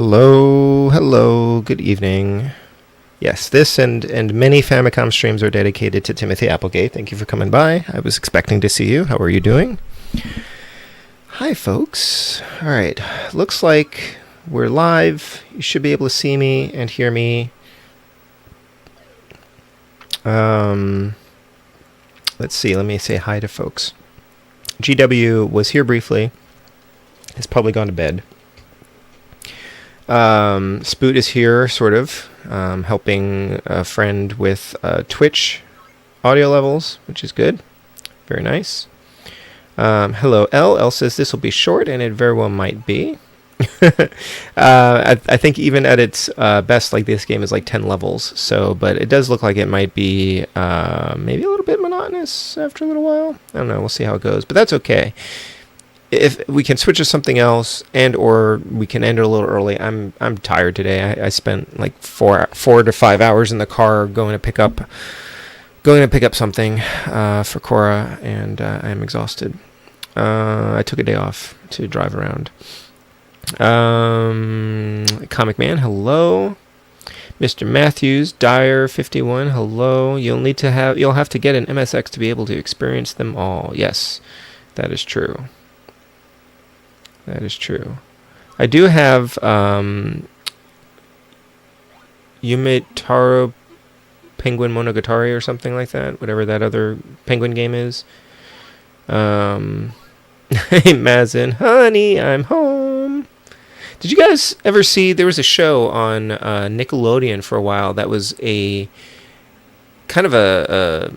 Hello, hello, good evening. Yes, this and many Famicom streams are dedicated to Timothy Applegate. Thank you for coming by. I was expecting to see you. How are you doing? Hi, folks. All right, looks like we're live. You should be able to see me and hear me. Let's see. Let me say hi to folks. GW was here briefly. Has probably gone to bed. Spoot is here, sort of, helping a friend with Twitch audio levels, which is good. Very nice. Hello, L. L says this will be short, and it very well might be. I think even at its best, like this game is like 10 levels, so, but it does look like it might be maybe a little bit monotonous after a little while. I don't know, we'll see how it goes, but that's okay. If we can switch to something else, and or we can end it a little early. I'm tired today. I spent like 4 to 5 hours in the car going to pick up something for Cora, and I am exhausted. I took a day off to drive around. Comic Man, hello. Mr. Matthews, Dyer 51, hello. You'll have to get an MSX to be able to experience them all. Yes, that is true. That is true. I do have Yumetaro Penguin Monogatari or something like that. Whatever that other penguin game is. Hey, Mazin. Honey, I'm home. Did you guys ever see... There was a show on Nickelodeon for a while that was a... kind of a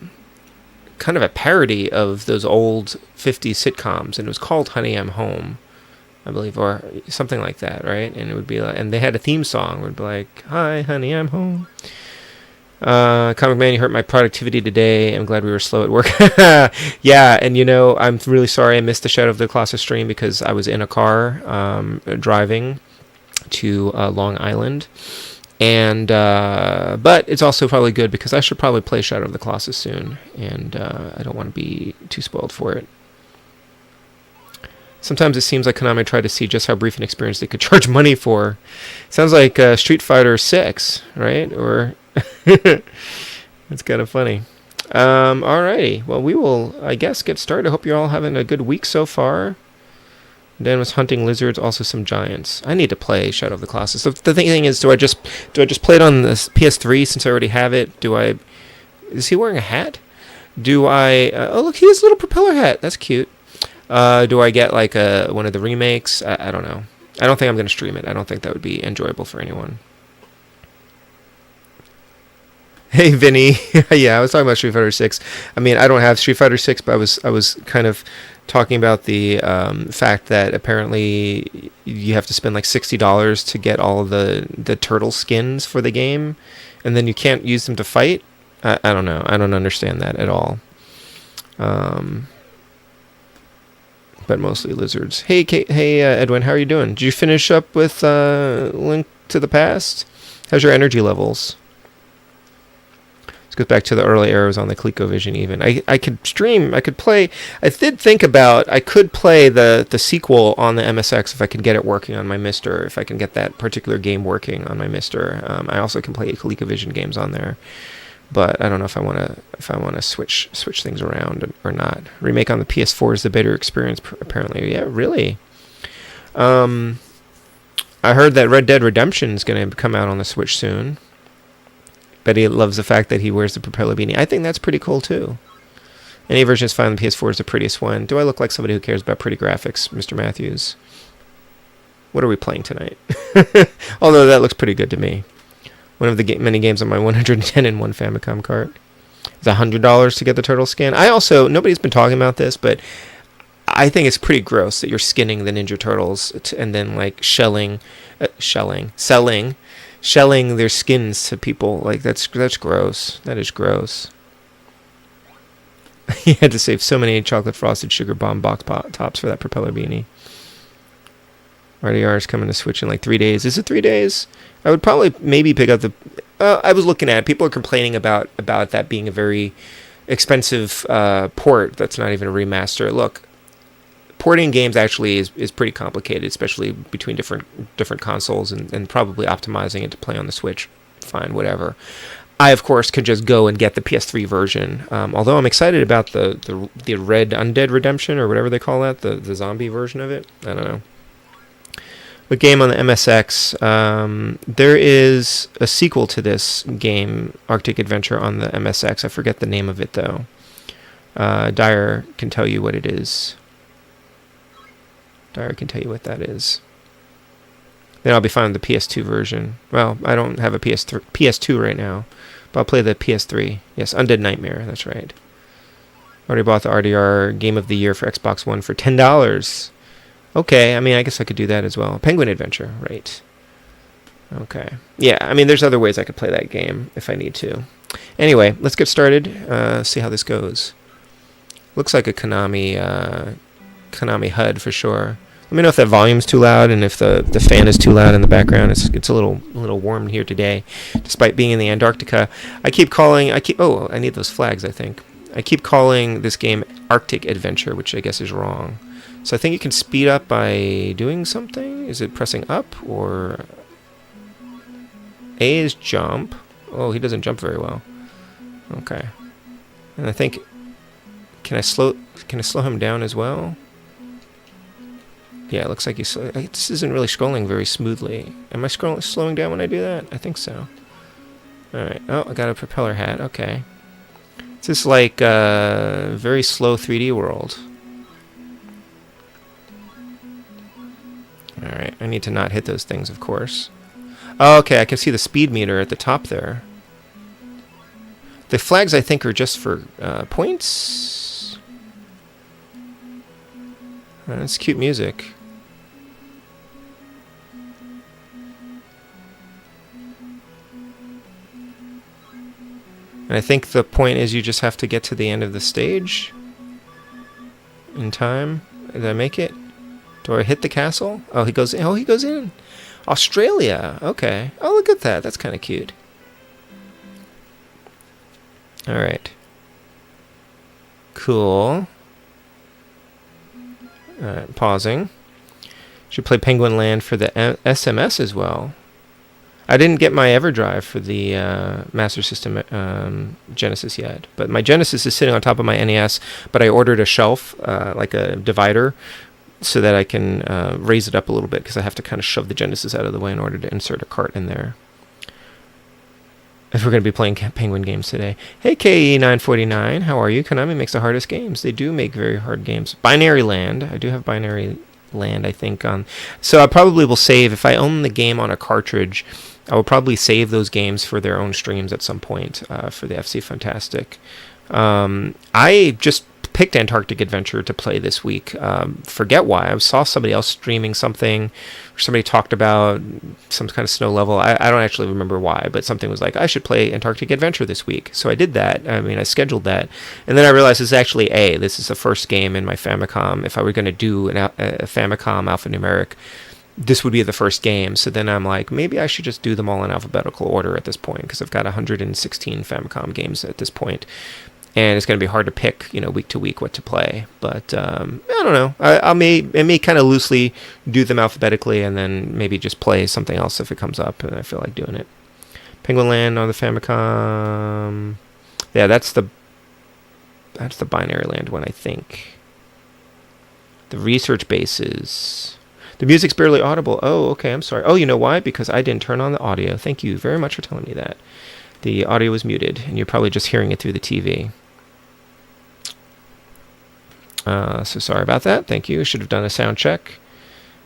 parody of those old 50s sitcoms. And it was called Honey, I'm Home, I believe, or something like that, right? And it would be like, and they had a theme song. It would be like, "Hi, honey, I'm home." Comic Man, you hurt my productivity today. I'm glad we were slow at work. Yeah, and I'm really sorry I missed the Shadow of the Colossus stream because I was in a car driving to Long Island, and but it's also probably good because I should probably play Shadow of the Colossus soon, and I don't want to be too spoiled for it. Sometimes it seems like Konami tried to see just how brief an experience they could charge money for. Sounds like Street Fighter 6, right? Or it's kind of funny. Alrighty. Well, we will, I guess, get started. I hope you're all having a good week so far. Dan was hunting lizards, also some giants. I need to play Shadow of the Colossus. So the thing is, do I just play it on the PS3 since I already have it? Is he wearing a hat? Oh, look, he has a little propeller hat. That's cute. Do I get like one of the remakes? I don't know. I don't think I'm going to stream it. I don't think that would be enjoyable for anyone. Hey, Vinny. Yeah, I was talking about Street Fighter 6. I mean, I don't have Street Fighter 6, but I was kind of talking about the fact that apparently you have to spend like $60 to get all of the turtle skins for the game, and then you can't use them to fight. I don't know. I don't understand that at all. But mostly lizards. Hey, Edwin, how are you doing? Did you finish up with Link to the Past? How's your energy levels? Let's go back to the early eras on the ColecoVision even. I could stream, I could play. I did think about, I could play the sequel on the MSX if I could get it working on my Mister, if I can get that particular game working on my Mister. I also can play ColecoVision games on there. But I don't know if I want to switch things around or not. Remake on the PS4 is the better experience, apparently. Yeah, really. I heard that Red Dead Redemption is going to come out on the Switch soon. But he loves the fact that he wears the propeller beanie. I think that's pretty cool too. Any version is fine. The PS4 is the prettiest one. Do I look like somebody who cares about pretty graphics, Mr. Matthews? What are we playing tonight? Although that looks pretty good to me. One of the many games on my 110 in 1 Famicom cart. It's $100 to get the turtle skin. I also, nobody's been talking about this, but I think it's pretty gross that you're skinning the Ninja Turtles and then like selling their skins to people. Like that's gross. That is gross. You had to save so many chocolate frosted sugar bomb box tops for that propeller beanie. RDR is coming to Switch in like 3 days. Is it 3 days? I would probably maybe pick up the... I was looking at it. People are complaining about that being a very expensive port that's not even a remaster. Look, porting games actually is pretty complicated, especially between different consoles, and probably optimizing it to play on the Switch. Fine, whatever. I, of course, could just go and get the PS3 version. Although I'm excited about the Red Undead Redemption, or whatever they call that, the zombie version of it. I don't know. But game on the MSX, there is a sequel to this game, Arctic Adventure, on the MSX. I forget the name of it, though. Dyer can tell you what it is. Dyer can tell you what that is. Then I'll be finding the PS2 version. Well, I don't have a PS2 right now, but I'll play the PS3. Yes, Undead Nightmare, that's right. Already bought the RDR Game of the Year for Xbox One for $10. Okay, I mean, I guess I could do that as well. Penguin Adventure, right. Okay. Yeah, I mean, there's other ways I could play that game if I need to. Anyway, let's get started, see how this goes. Looks like a Konami HUD for sure. Let me know if that volume's too loud and if the fan is too loud in the background. It's a little warm here today, despite being in the Antarctica. Oh, I need those flags, I think. I keep calling this game Arctic Adventure, which I guess is wrong. So I think you can speed up by doing something. Is it pressing up, or A is jump? Oh, he doesn't jump very well. Okay. And I think, can I slow him down as well? Yeah, it looks like this isn't really scrolling very smoothly. Am I slowing down when I do that? I think so. Alright. Oh, I got a propeller hat. Okay. It's just like a very slow 3D world. Alright, I need to not hit those things, of course. Oh, okay, I can see the speed meter at the top there. The flags, I think, are just for points. That's cute music. And I think the point is you just have to get to the end of the stage in time. Did I make it? Do I hit the castle? Oh, he goes in. Oh, he goes in. Australia. Okay. Oh, look at that. That's kind of cute. All right. Cool. All right, pausing. Should play Penguin Land for the SMS as well. I didn't get my EverDrive for the Master System Genesis yet, but my Genesis is sitting on top of my NES, but I ordered a shelf, like a divider, so that I can raise it up a little bit, because I have to kind of shove the Genesis out of the way in order to insert a cart in there. If we're going to be playing Penguin games today. Hey, KE949, how are you? Konami makes the hardest games. They do make very hard games. Binary Land. I do have Binary Land, I think, on. So I probably will save, if I own the game on a cartridge, I will probably save those games for their own streams at some point, for the FC Funtastic. I just picked Antarctic Adventure to play this week. Forget why. I saw somebody else streaming something, or somebody talked about some kind of snow level. I don't actually remember why, but something was like, I should play Antarctic Adventure this week. So I did that. I mean, I scheduled that. And then I realized it's actually this is the first game in my Famicom. If I were going to do a Famicom alphanumeric, this would be the first game. So then I'm like, maybe I should just do them all in alphabetical order at this point, because I've got 116 Famicom games at this point. And it's going to be hard to pick, week to week what to play. But I don't know. I may kind of loosely do them alphabetically, and then maybe just play something else if it comes up and I feel like doing it. Penguin Land on the Famicom. Yeah, that's the Binary Land one, I think. The research bases. The music's barely audible. Oh, okay, I'm sorry. Oh, you know why? Because I didn't turn on the audio. Thank you very much for telling me that. The audio was muted, and you're probably just hearing it through the TV. So sorry about that. Thank you. Should have done a sound check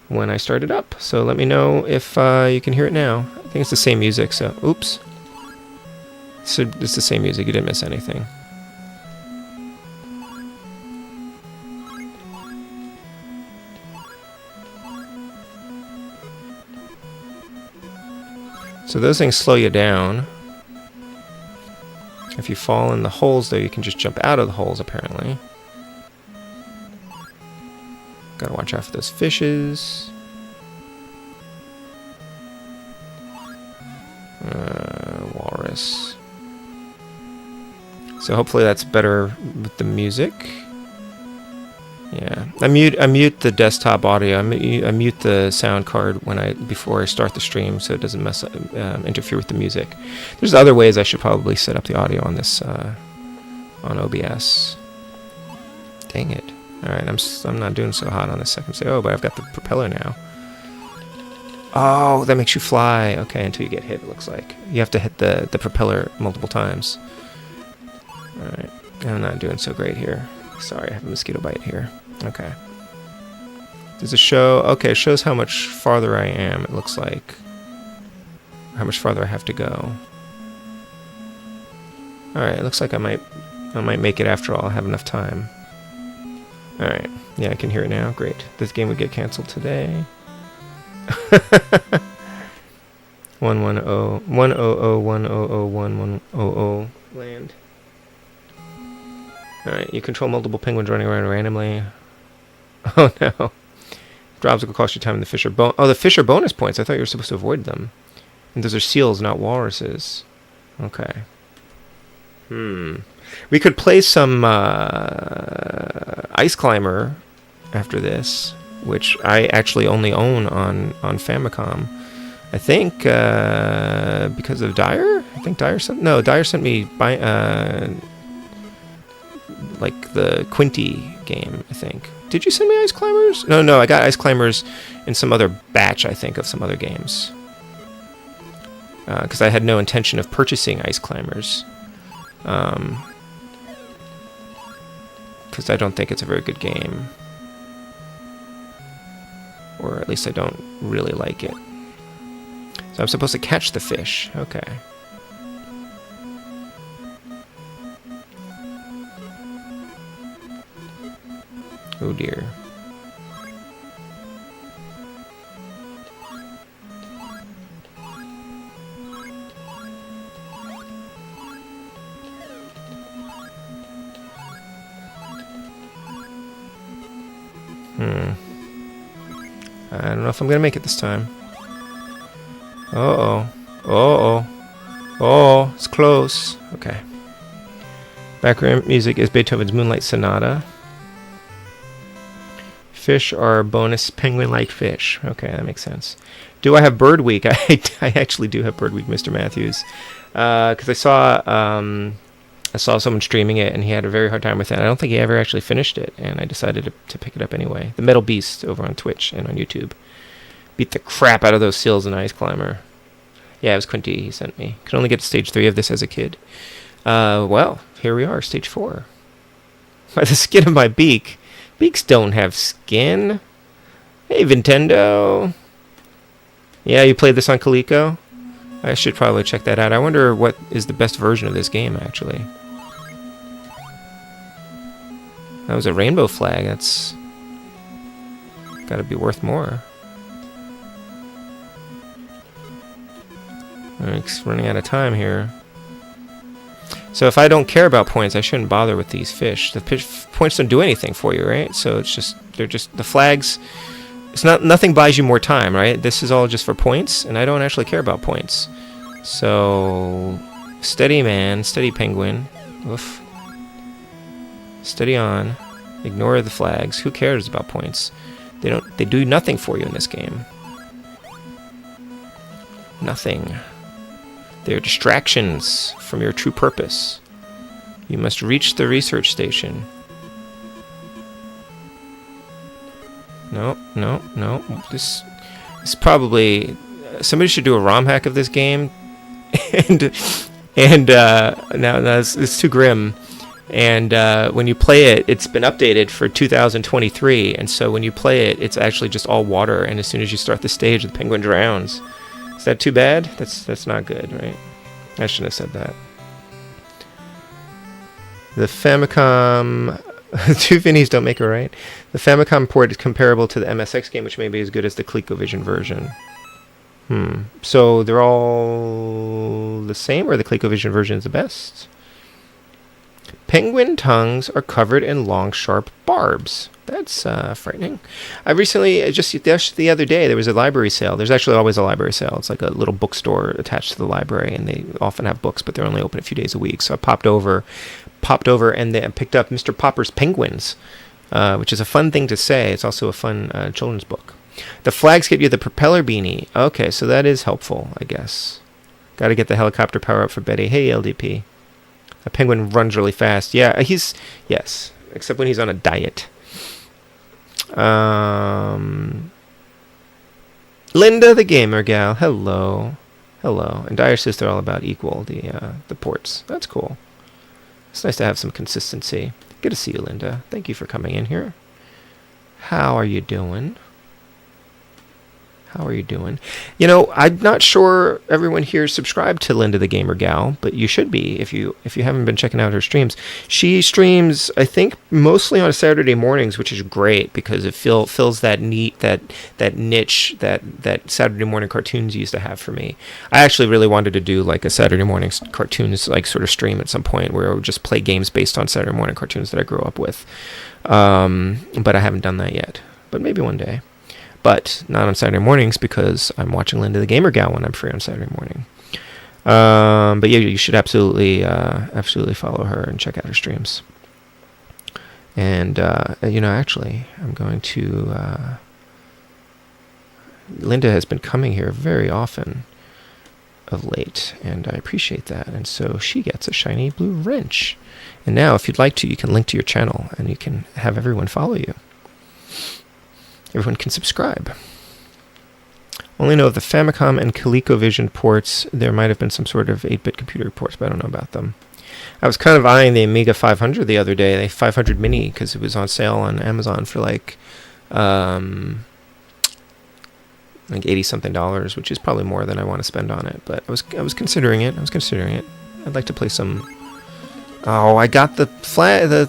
when I started up. So let me know if you can hear it now. I think it's the same music, so oops. So it's the same music. You didn't miss anything. So those things slow you down. If you fall in the holes, though, you can just jump out of the holes, apparently. Gotta watch out for those fishes. Walrus. So hopefully that's better with the music. Yeah, I mute the desktop audio. I mute the sound card before I start the stream, so it doesn't interfere with the music. There's other ways I should probably set up the audio on this on OBS. Dang it! All right, I'm not doing so hot on this second stage. Oh, but I've got the propeller now. Oh, that makes you fly. Okay, until you get hit, it looks like you have to hit the propeller multiple times. All right, I'm not doing so great here. Sorry, I have a mosquito bite here. Okay. Does it show? Okay, it shows how much farther I am, it looks like. How much farther I have to go. Alright, it looks like I might make it after all. I have enough time. Alright. Yeah, I can hear it now. Great. This game would get cancelled today. 110 land. Alright, you control multiple penguins running around randomly. Oh no. Drops will cost you time in the fish are the fish are bonus points. I thought you were supposed to avoid them. And those are seals, not walruses. Okay. We could play some Ice Climber after this, which I actually only own on Famicom. I think because of Dyer? I think Dyer sent... No, Dyer sent me... like the Quinty game, I think. Did you send me Ice Climbers? No, I got Ice Climbers in some other batch, I think, of some other games. Because I had no intention of purchasing Ice Climbers. Because I don't think it's a very good game. Or at least I don't really like it. So I'm supposed to catch the fish. Okay. Oh dear. I don't know if I'm gonna make it this time. Oh, it's close. Okay. Background music is Beethoven's Moonlight Sonata. Fish are bonus penguin-like fish. Okay, that makes sense. Do I have Bird Week? I actually do have Bird Week, Mr. Matthews, because I saw someone streaming it and he had a very hard time with it. I don't think he ever actually finished it, and I decided to pick it up anyway. The Metal Beast over on Twitch and on YouTube. Beat the crap out of those seals in Ice Climber. Yeah, it was Quinty he sent me. Could only get to stage 3 of this as a kid. Well, here we are, stage 4. By the skin of my beak. Beaks don't have skin. Hey, Nintendo. Yeah, you played this on Coleco? I should probably check that out. I wonder what is the best version of this game, actually. That was a rainbow flag. That's gotta be worth more. It's running out of time here. So if I don't care about points, I shouldn't bother with these fish. The points don't do anything for you, right? So it's just they're just the flags. It's nothing buys you more time, right? This is all just for points, and I don't actually care about points. So steady man, steady penguin. Oof. Steady on. Ignore the flags. Who cares about points? They do nothing for you in this game. Nothing. They're distractions from your true purpose. You must reach the research station. No. This probably... somebody should do a ROM hack of this game. and now it's too grim. And when you play it, it's been updated for 2023. And so when you play it, it's actually just all water. And as soon as you start the stage, the penguin drowns. Is that too bad? That's not good, right? I shouldn't have said that. The Famicom... two Vinnies don't make it right. The Famicom port is comparable to the MSX game, which may be as good as the ColecoVision version. So they're all the same, or the ColecoVision version is the best? Penguin tongues are covered in long, sharp barbs. That's frightening. I recently, just the other day, there was a library sale. There's actually always a library sale. It's like a little bookstore attached to the library, and they often have books, but they're only open a few days a week. So I popped over and they picked up Mr. Popper's Penguins. which is a fun thing to say. It's also a fun children's book. The flags give you the propeller beanie. Okay, so that is helpful, I guess. Got to get the helicopter power up for Betty. Hey, LDP. A penguin runs really fast. Yeah, yes, except when he's on a diet. Linda the gamer gal. Hello. And Dyer says they're all about equal, the ports. That's cool. It's nice to have some consistency. Good to see you, Linda. Thank you for coming in here. How are you doing? You know, I'm not sure everyone here is subscribed to Linda the Gamer Gal, but you should be if you haven't been checking out her streams. She streams, I think, mostly on Saturday mornings, which is great because it fills that niche that Saturday morning cartoons used to have for me. I actually really wanted to do like a Saturday morning cartoons like sort of stream at some point where I would just play games based on Saturday morning cartoons that I grew up with, but I haven't done that yet. But maybe one day. But not on Saturday mornings because I'm watching Linda the Gamer Gal when I'm free on Saturday morning. But yeah, you should absolutely follow her and check out her streams. And actually, I'm going to. Linda has been coming here very often of late, and I appreciate that. And so she gets a shiny blue wrench. And now, if you'd like to, you can link to your channel, and you can have everyone follow you. Everyone can subscribe. Only know of the Famicom and ColecoVision ports. There might have been some sort of 8-bit computer ports, but I don't know about them. I was kind of eyeing the Amiga 500 the other day, the 500 Mini, because it was on sale on Amazon for like $80-something, which is probably more than I want to spend on it. But I was considering it. I'd like to play some. Oh, I got the flag. The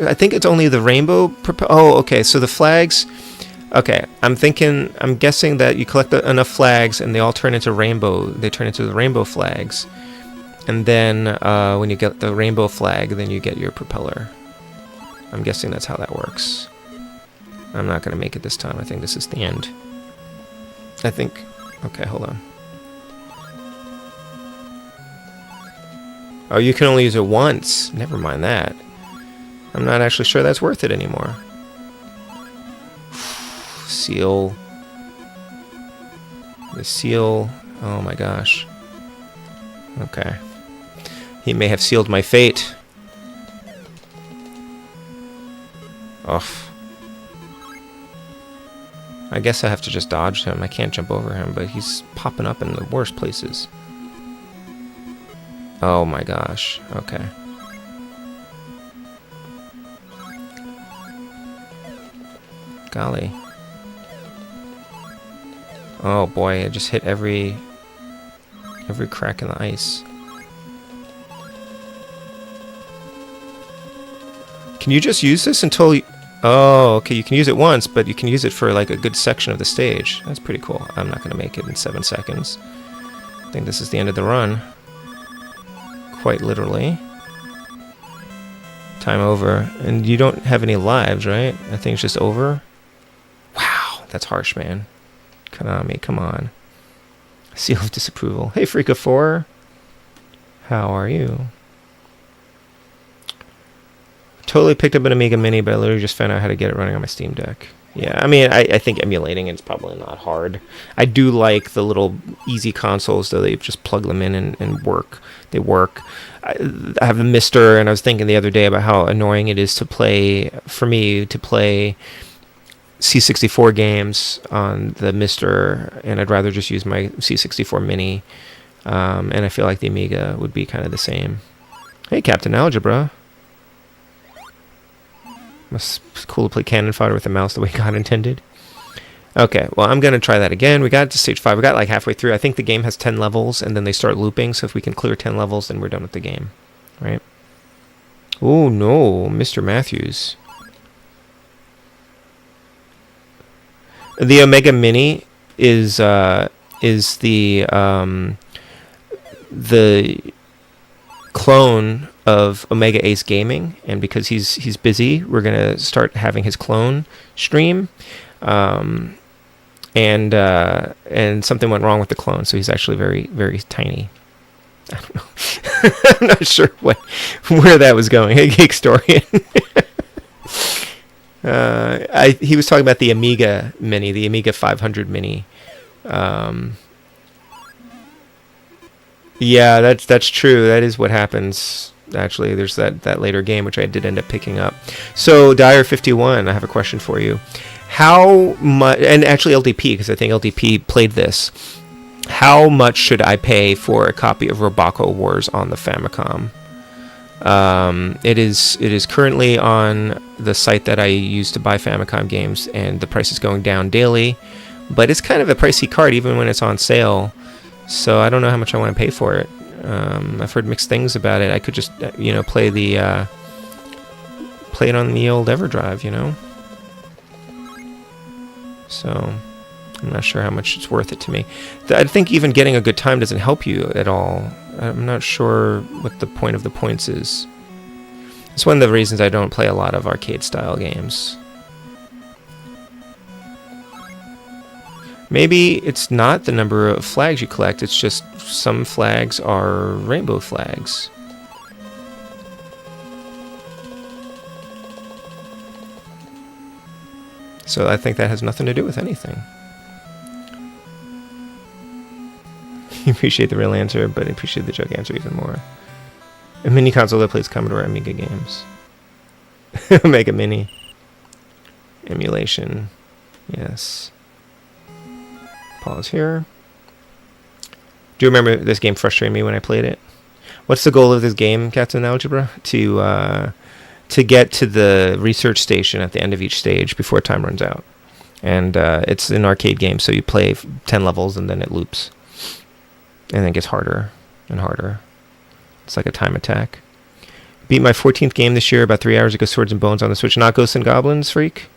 I think it's only the rainbow. Oh, okay. So the flags. Okay, I'm guessing that you collect enough flags and they all turn into rainbow. They turn into the rainbow flags, and then when you get the rainbow flag, then you get your propeller. I'm guessing that's how that works. I'm not gonna make it this time. I think this is the end. I think. Okay, hold on. Oh, you can only use it once. Never mind that. I'm not actually sure that's worth it anymore. Seal. The seal. Oh my gosh. Okay. He may have sealed my fate. Ugh. I guess I have to just dodge him. I can't jump over him, but he's popping up in the worst places. Oh my gosh. Okay. Golly. Oh boy, I just hit every crack in the ice. Can you just use this until you... Oh, okay, you can use it once, but you can use it for like a good section of the stage. That's pretty cool. I'm not going to make it in 7 seconds. I think this is the end of the run. Quite literally. Time over. And you don't have any lives, right? I think it's just over. Wow, that's harsh, man. Konami, come on. Seal of disapproval. Hey, Freaka4. How are you? Totally picked up an Amiga Mini, but I literally just found out how to get it running on my Steam Deck. Yeah, I mean, I think emulating it's probably not hard. I do like the little easy consoles, though. They just plug them in and work. They work. I have the Mister, and I was thinking the other day about how annoying it is to play, for me, to play C64 games on the Mister, and I'd rather just use my C64 Mini. And I feel like the Amiga would be kind of the same. Hey, Captain Algebra. It's cool to play cannon fodder with a mouse the way God intended. Okay, well, I'm going to try that again. We got to stage 5. We got like halfway through. I think the game has 10 levels, and then they start looping, so if we can clear 10 levels, then we're done with the game. Right? Oh, no, Mr. Matthews. The Omega Mini is the clone of Omega Ace Gaming, and because he's busy, we're gonna start having his clone stream, and something went wrong with the clone, so he's actually very, very tiny. I don't know. I'm not sure where that was going. Hey, Geekstorian. He was talking about the Amiga Mini, the Amiga 500 Mini. Yeah, that's true. That is what happens. Actually, there's that later game which I did end up picking up. So Dyer51, I have a question for you. How much? And actually LDP, because I think LDP played this. How much should I pay for a copy of Roboco Wars on the Famicom? It is currently on the site that I use to buy Famicom games, and the price is going down daily. But it's kind of a pricey card even when it's on sale. So I don't know how much I want to pay for it. I've heard mixed things about it. I could just play it on the old EverDrive, So I'm not sure how much it's worth it to me. I think even getting a good time doesn't help you at all. I'm not sure what the point of the points is. It's one of the reasons I don't play a lot of arcade-style games. Maybe it's not the number of flags you collect, it's just some flags are rainbow flags. So I think that has nothing to do with anything. You appreciate the real answer, but I appreciate the joke answer even more. A mini console that plays Commodore Amiga games. Mega Mini. Emulation. Yes. Pause here. Do you remember this game frustrated me when I played it? What's the goal of this game, Captain Algebra? To get to the research station at the end of each stage before time runs out. And it's an arcade game, so you play 10 levels and then it loops. And then it gets harder and harder. It's like a time attack. Beat my 14th game this year about 3 hours ago, Swords and Bones on the Switch. Not Ghosts and Goblins, freak?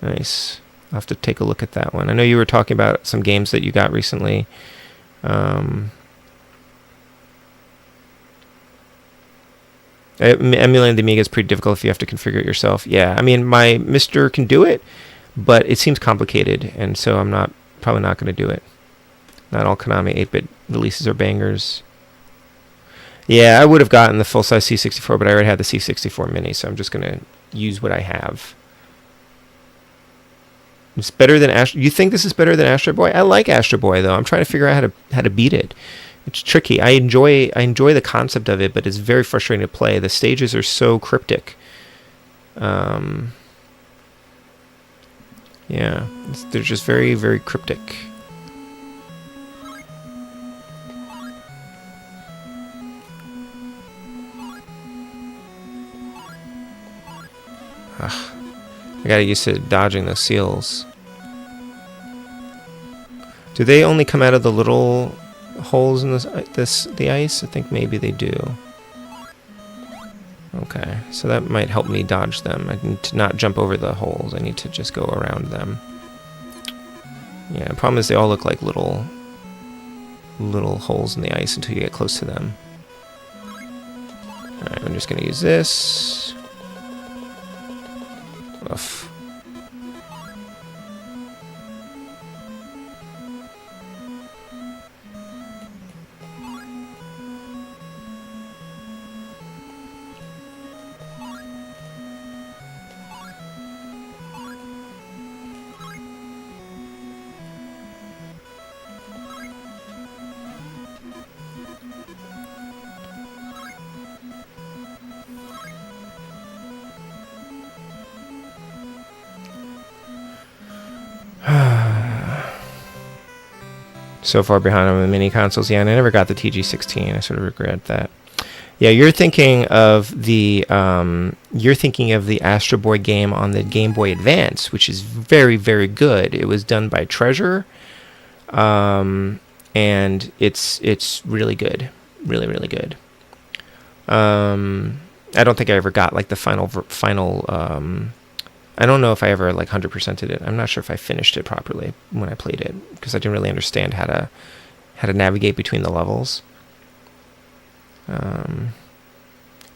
Nice. I'll have to take a look at that one. I know you were talking about some games that you got recently. Emulating the Amiga is pretty difficult if you have to configure it yourself. Yeah, I mean, my Mister can do it, but it seems complicated, and so I'm probably not going to do it. Not all Konami 8-bit releases are bangers. Yeah, I would have gotten the full-size C64, but I already had the C64 Mini, so I'm just going to use what I have. It's better than Astro. You think this is better than Astro Boy? I like Astro Boy, though. I'm trying to figure out how to beat it. It's tricky. I enjoy the concept of it, but it's very frustrating to play. The stages are so cryptic. Yeah, they're just very, very cryptic. Ugh. I got used to dodging those seals. Do they only come out of the little holes in the ice? I think maybe they do. Okay, so that might help me dodge them. I need to not jump over the holes. I need to just go around them. Yeah, the problem is they all look like little holes in the ice until you get close to them. Alright, I'm just going to use this. Oof. So far behind on the mini consoles. Yeah, and I never got the TG16. I sort of regret that. Yeah, you're thinking of the Astro Boy game on the Game Boy Advance, which is very, very good. It was done by Treasure, and it's really good, really, really good. I don't think I ever got like the final. I don't know if I ever like 100%ed it. I'm not sure if I finished it properly when I played it because I didn't really understand how to navigate between the levels.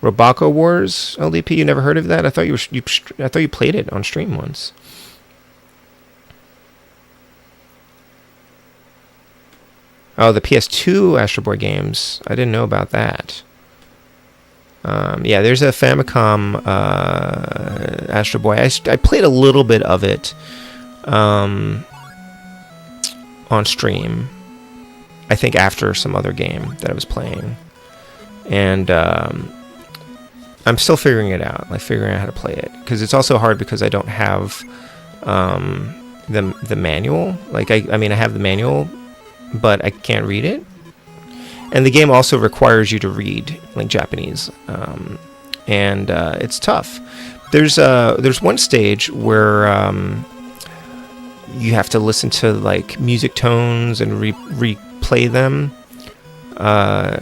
Roboco Wars LDP. You never heard of that? I thought I thought you played it on stream once. Oh, the PS2 Astro Boy games. I didn't know about that. Yeah, there's a Famicom Astro Boy. I played a little bit of it on stream. I think after some other game that I was playing, and I'm still figuring it out, like figuring out how to play it, because it's also hard because I don't have the manual. Like I mean I have the manual, but I can't read it. And the game also requires you to read like Japanese, and it's tough. There's one stage where you have to listen to like music tones and replay them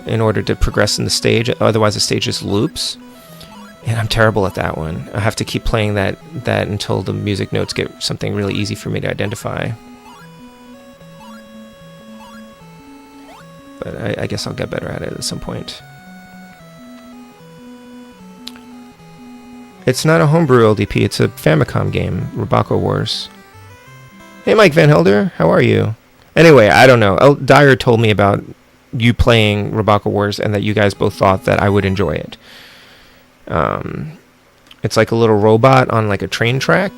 in order to progress in the stage. Otherwise, the stage just loops. And I'm terrible at that one. I have to keep playing that until the music notes get something really easy for me to identify. But I guess I'll get better at it at some point. It's not a homebrew LDP, it's a Famicom game, Robako Wars. Hey Mike Van Helder, how are you? Anyway, I don't know. Dyer told me about you playing Robako Wars and that you guys both thought that I would enjoy it. It's like a little robot on like a train track.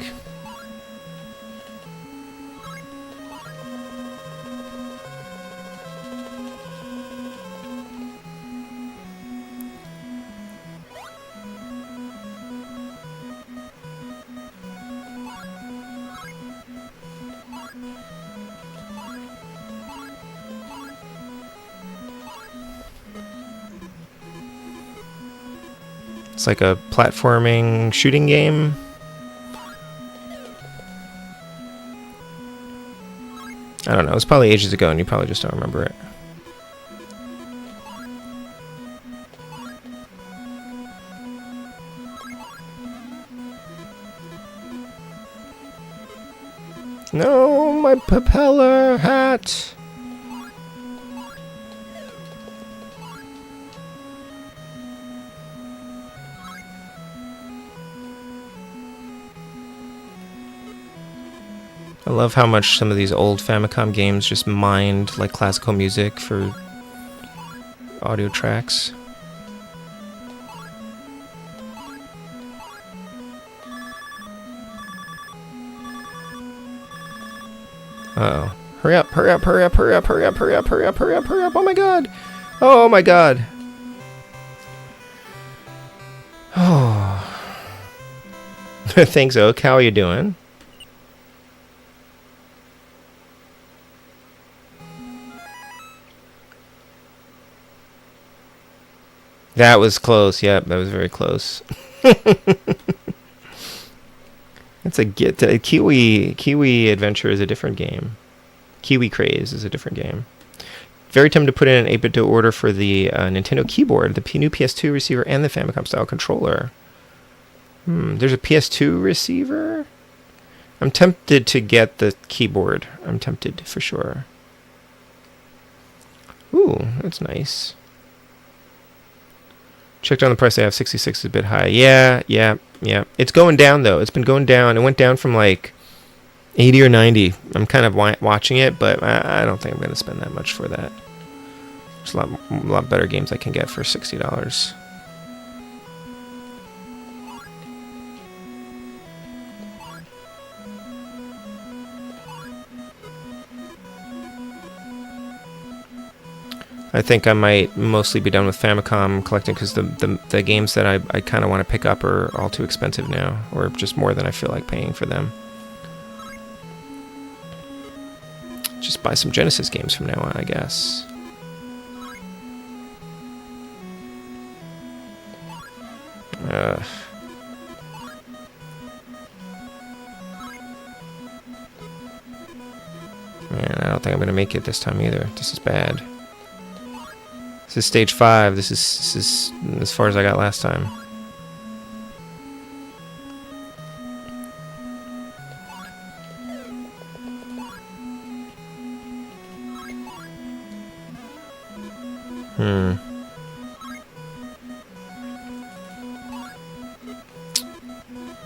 It's like a platforming shooting game. I don't know. It was probably ages ago and you probably just don't remember it. No, my propeller hat. I love how much some of these old Famicom games just mined like classical music for audio tracks. Uh-oh. Hurry up, hurry up, hurry up, hurry up, hurry up, hurry up, hurry up, hurry up, hurry up. Oh my god. Oh my god. Oh. Thanks, Oak. How are you doing? That was close. Yep, that was very close. It's a Kiwi Adventure is a different game. Kiwi Craze is a different game. Very tempted to put in an 8-bit order for the Nintendo keyboard, the new PS2 receiver, and the Famicom style controller. There's a PS2 receiver? I'm tempted to get the keyboard. I'm tempted for sure. Ooh, that's nice. Checked on the price. I have 66 is a bit high. Yeah. It's going down though. It's been going down. It went down from like 80 or 90. I'm kind of watching it, but I don't think I'm going to spend that much for that. There's a lot better games I can get for $60. I think I might mostly be done with Famicom collecting because the games that I kind of want to pick up are all too expensive now, or just more than I feel like paying for them. Just buy some Genesis games from now on, I guess. Man, I don't think I'm going to make it this time either. This is bad. This is stage 5. This is as far as I got last time.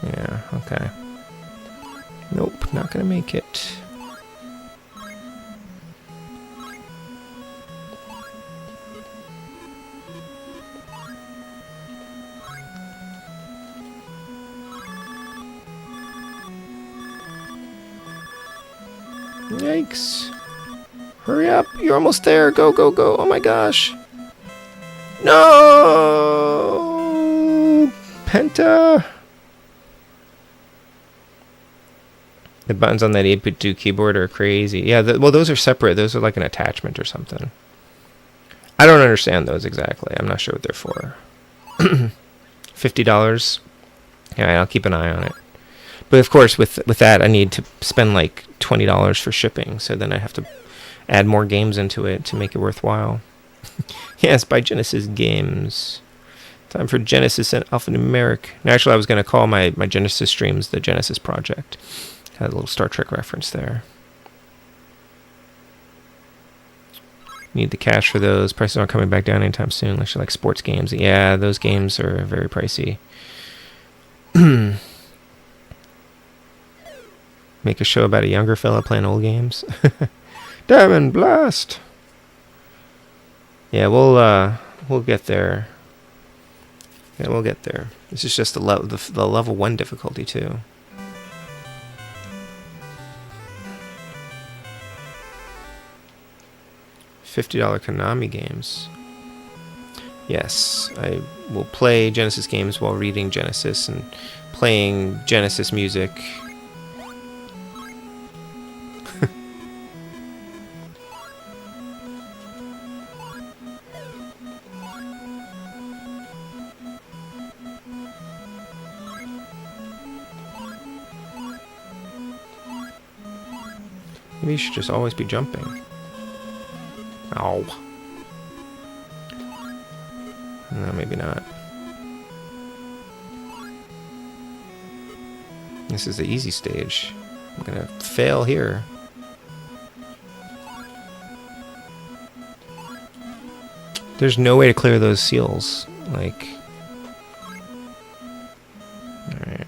Yeah, okay. Nope, not gonna make it. Yikes. Hurry up. You're almost there. Go, go, go. Oh my gosh. No! Penta! The buttons on that 8-bit keyboard are crazy. Yeah, well, those are separate. Those are like an attachment or something. I don't understand those exactly. I'm not sure what they're for. $50. Yeah, I'll keep an eye on it. But of course, with that, I need to spend like $20 for shipping. So then I have to add more games into it to make it worthwhile. Yes, by Genesis Games. Time for Genesis and alphanumeric. And actually, I was going to call my Genesis streams the Genesis Project. Had a little Star Trek reference there. Need the cash for those. Prices aren't coming back down anytime soon, unless you like sports games. Yeah, those games are very pricey. Make a show about a younger fella playing old games. Diamond Blast! Yeah, we'll get there. Yeah, we'll get there. This is just the level 1 difficulty, too. $50 Konami games. Yes, I will play Genesis games while reading Genesis and playing Genesis music. Maybe you should just always be jumping. Ow. No, maybe not. This is the easy stage. I'm gonna fail here. There's no way to clear those seals. Like... Alright.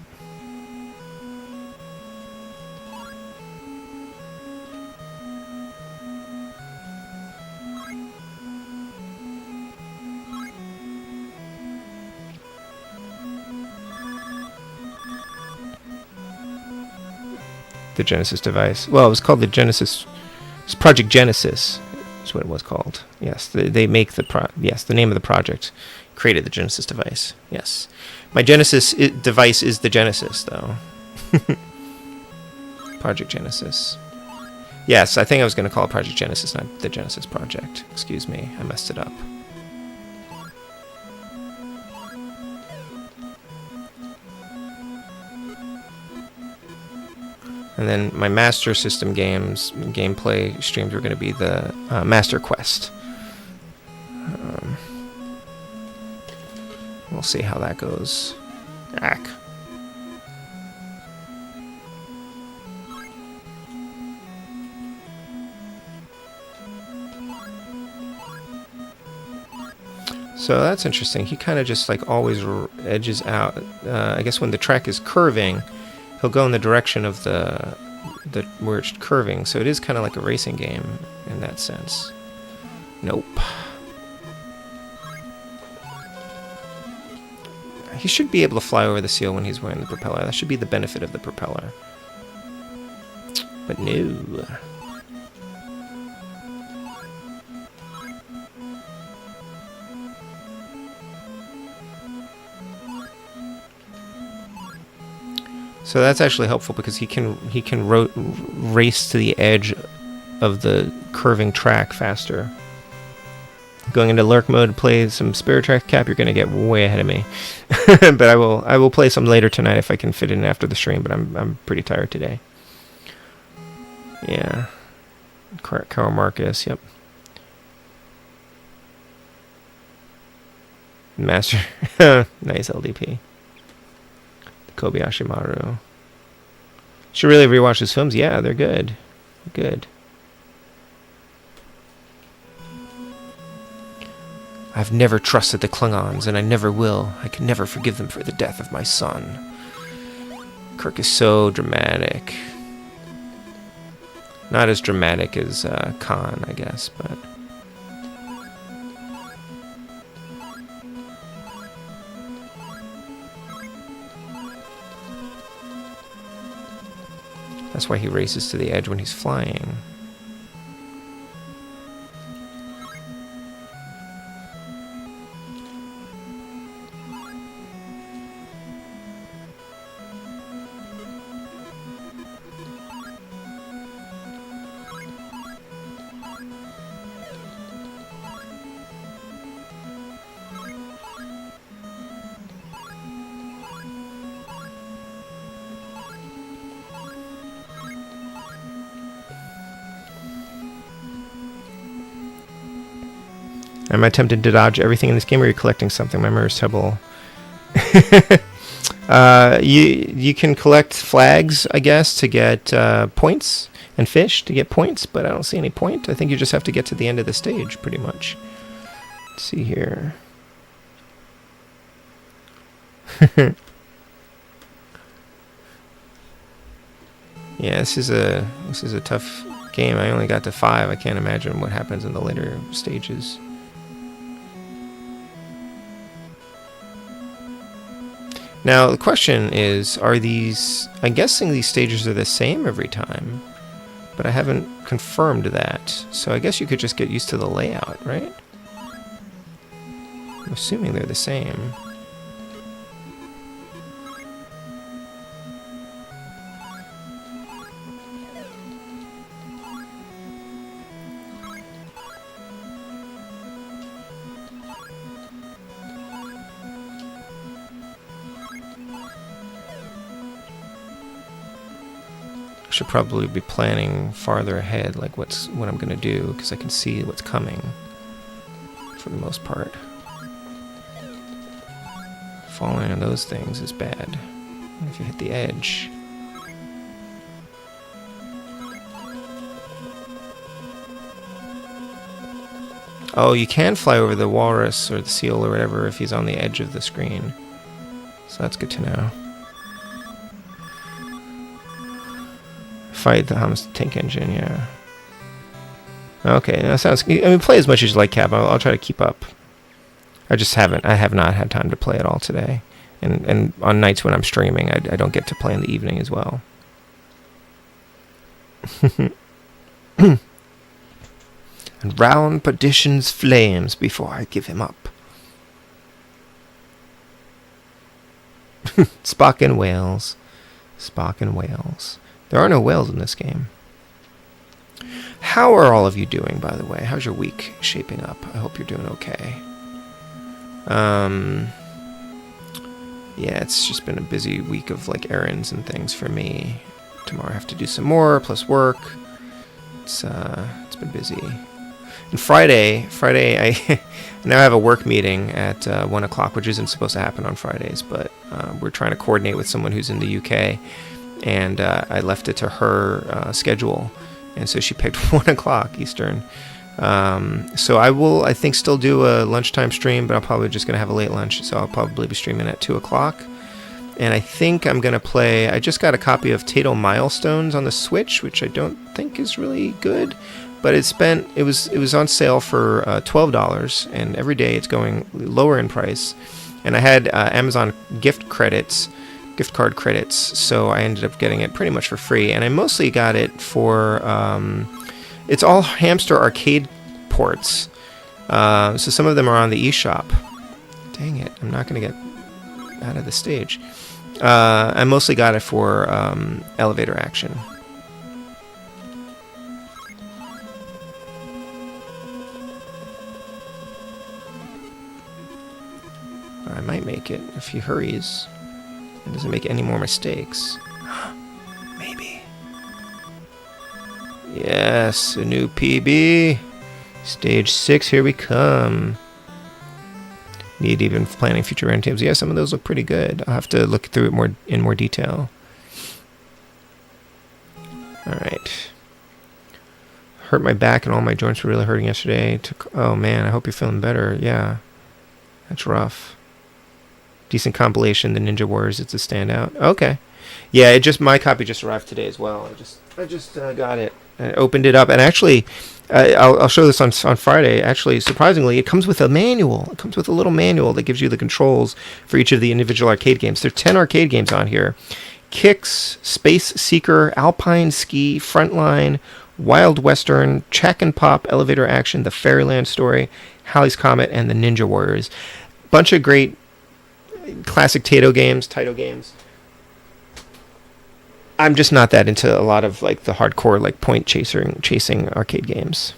The Genesis device. Well, it was called the Genesis. It's Project Genesis. Is what it was called. Yes, they make the yes, the name of the project created the Genesis device. Yes, my Genesis device is the Genesis, though. Project Genesis. Yes, I think I was going to call it Project Genesis, not the Genesis Project. Excuse me, I messed it up. And then my Master System gameplay streams are going to be the Master Quest. We'll see how that goes. Ack. So that's interesting. He kind of just like always edges out. I guess when the track is curving, he'll go in the direction of the where it's curving, so it is kind of like a racing game in that sense. Nope. He should be able to fly over the seal when he's wearing the propeller. That should be the benefit of the propeller. But no. So that's actually helpful because he can race to the edge of the curving track faster. Going into lurk mode, play some Spirit Track Cap. You're gonna get way ahead of me, but I will play some later tonight if I can fit in after the stream. But I'm pretty tired today. Yeah, Carl Marcus. Yep. Master. Nice LDP. Kobayashi Maru. Should really rewatch his films. Yeah, they're good. Good. I've never trusted the Klingons, and I never will. I can never forgive them for the death of my son. Kirk is so dramatic. Not as dramatic as Khan, I guess, but... That's why he races to the edge when he's flying. Am I tempted to dodge everything in this game, or are you collecting something? My memory's terrible. You can collect flags, I guess, to get points, and fish to get points, but I don't see any point. I think you just have to get to the end of the stage, pretty much. Let's see here. Yeah, this is a tough game. I only got to 5. I can't imagine what happens in the later stages. Now, the question is, are these... I'm guessing these stages are the same every time, but I haven't confirmed that. So I guess you could just get used to the layout, right? I'm assuming they're the same. Should probably be planning farther ahead, like what I'm gonna do, because I can see what's coming for the most part. Falling on those things is bad if you hit the edge. Oh, you can fly over the walrus or the seal or whatever if he's on the edge of the screen, so that's good to know. Fight the Hamas tank engine, yeah. Okay, that sounds... I mean, play as much as you like, Cap. I'll try to keep up. I have not had time to play at all today. And on nights when I'm streaming, I don't get to play in the evening as well. And round perdition's flames before I give him up. Spock and whales. Spock and whales. There are no whales in this game. How are all of you doing, by the way? How's your week shaping up? I hope you're doing okay. Yeah, it's just been a busy week of like errands and things for me. Tomorrow I have to do some more, plus work. It's been busy. And Friday I now have a work meeting at 1 o'clock, which isn't supposed to happen on Fridays, but we're trying to coordinate with someone who's in the UK. And I left it to her schedule, and so she picked 1 o'clock Eastern. So I will, I think, still do a lunchtime stream, but I'm probably just going to have a late lunch, so I'll probably be streaming at 2 o'clock. And I think I'm going to play... I just got a copy of Tato Milestones on the Switch, which I don't think is really good, but it was on sale for $12, and every day it's going lower in price. And I had Amazon gift card credits, so I ended up getting it pretty much for free, and I mostly got it for it's all Hamster arcade ports, so some of them are on the eShop. Dang it, I'm not gonna get out of the stage. I mostly got it for elevator action. I might make it if he hurries. It doesn't make any more mistakes. Maybe. Yes, a new PB. Stage 6, here we come. Need even planning future end teams. Yeah, some of those look pretty good. I'll have to look through it in more detail. Alright. Hurt my back and all my joints were really hurting yesterday. Oh man, I hope you're feeling better. Yeah. That's rough. Decent compilation, the Ninja Warriors. It's a standout. Okay, yeah. My copy just arrived today as well. I just got it. I opened it up, and actually, I'll show this on Friday. Actually, surprisingly, it comes with a manual. It comes with a little manual that gives you the controls for each of the individual arcade games. There are 10 arcade games on here, Kicks, Space Seeker, Alpine Ski, Frontline, Wild Western, Check and Pop, Elevator Action, The Fairyland Story, Halley's Comet, and the Ninja Warriors. Bunch of great classic Taito games. I'm just not that into a lot of like the hardcore like point chasing arcade games.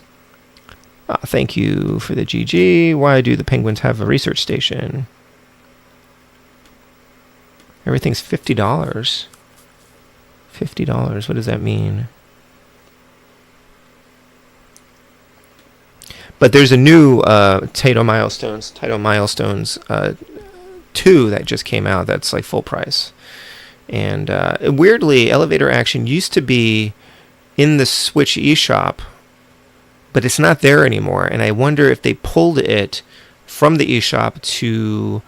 Thank you for the GG. Why do the Penguins have a research station? Everything's $50. $50. What does that mean? But there's a new Taito Milestones 2 that just came out that's like full price. And weirdly, Elevator Action used to be in the Switch eShop, but it's not there anymore. And I wonder if they pulled it from the eShop to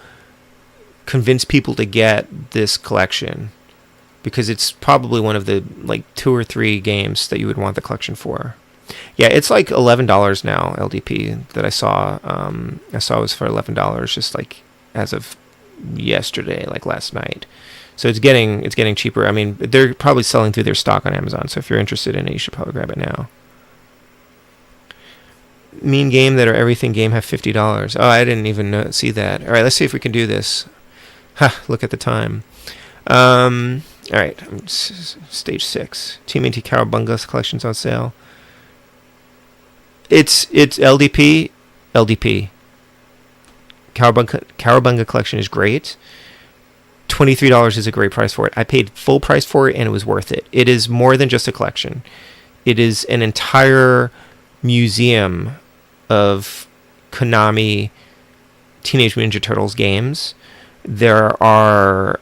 convince people to get this collection, because it's probably one of the like 2 or 3 games that you would want the collection for. Yeah, it's like $11 now. LDP that I saw it was for $11 just like as of yesterday, like last night. So it's getting cheaper. I mean, they're probably selling through their stock on Amazon. So if you're interested in it, you should probably grab it now. Mean Game that are everything game have $50. Oh, I didn't even see that. All right, let's see if we can do this. Look at the time. All right, stage 6. TMNT Cowabunga's collection's on sale. It's LDP. Cowabunga collection is great. $23 is a great price for it. I paid full price for it, and it was worth it. It is more than just a collection. It is an entire museum of Konami Teenage Mutant Ninja Turtles games. There are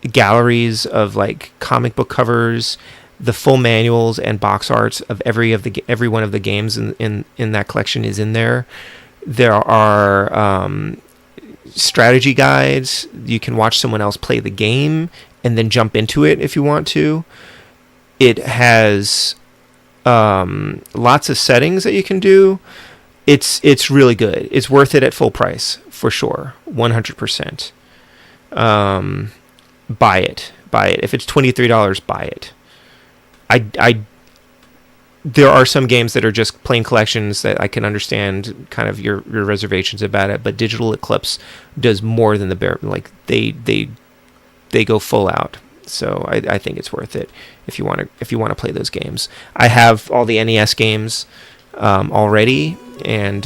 galleries of like comic book covers, the full manuals and box arts of every one of the games in that collection is in there. There are strategy guides. You can watch someone else play the game and then jump into it if you want to. It has lots of settings that you can do. It's really good. It's worth it at full price for sure, 100%. Buy it. If it's $23, buy it. There are some games that are just plain collections that I can understand kind of your reservations about it, but Digital Eclipse does more than the bare, like they go full out. So I think it's worth it if you want to play those games. I have all the NES games already, and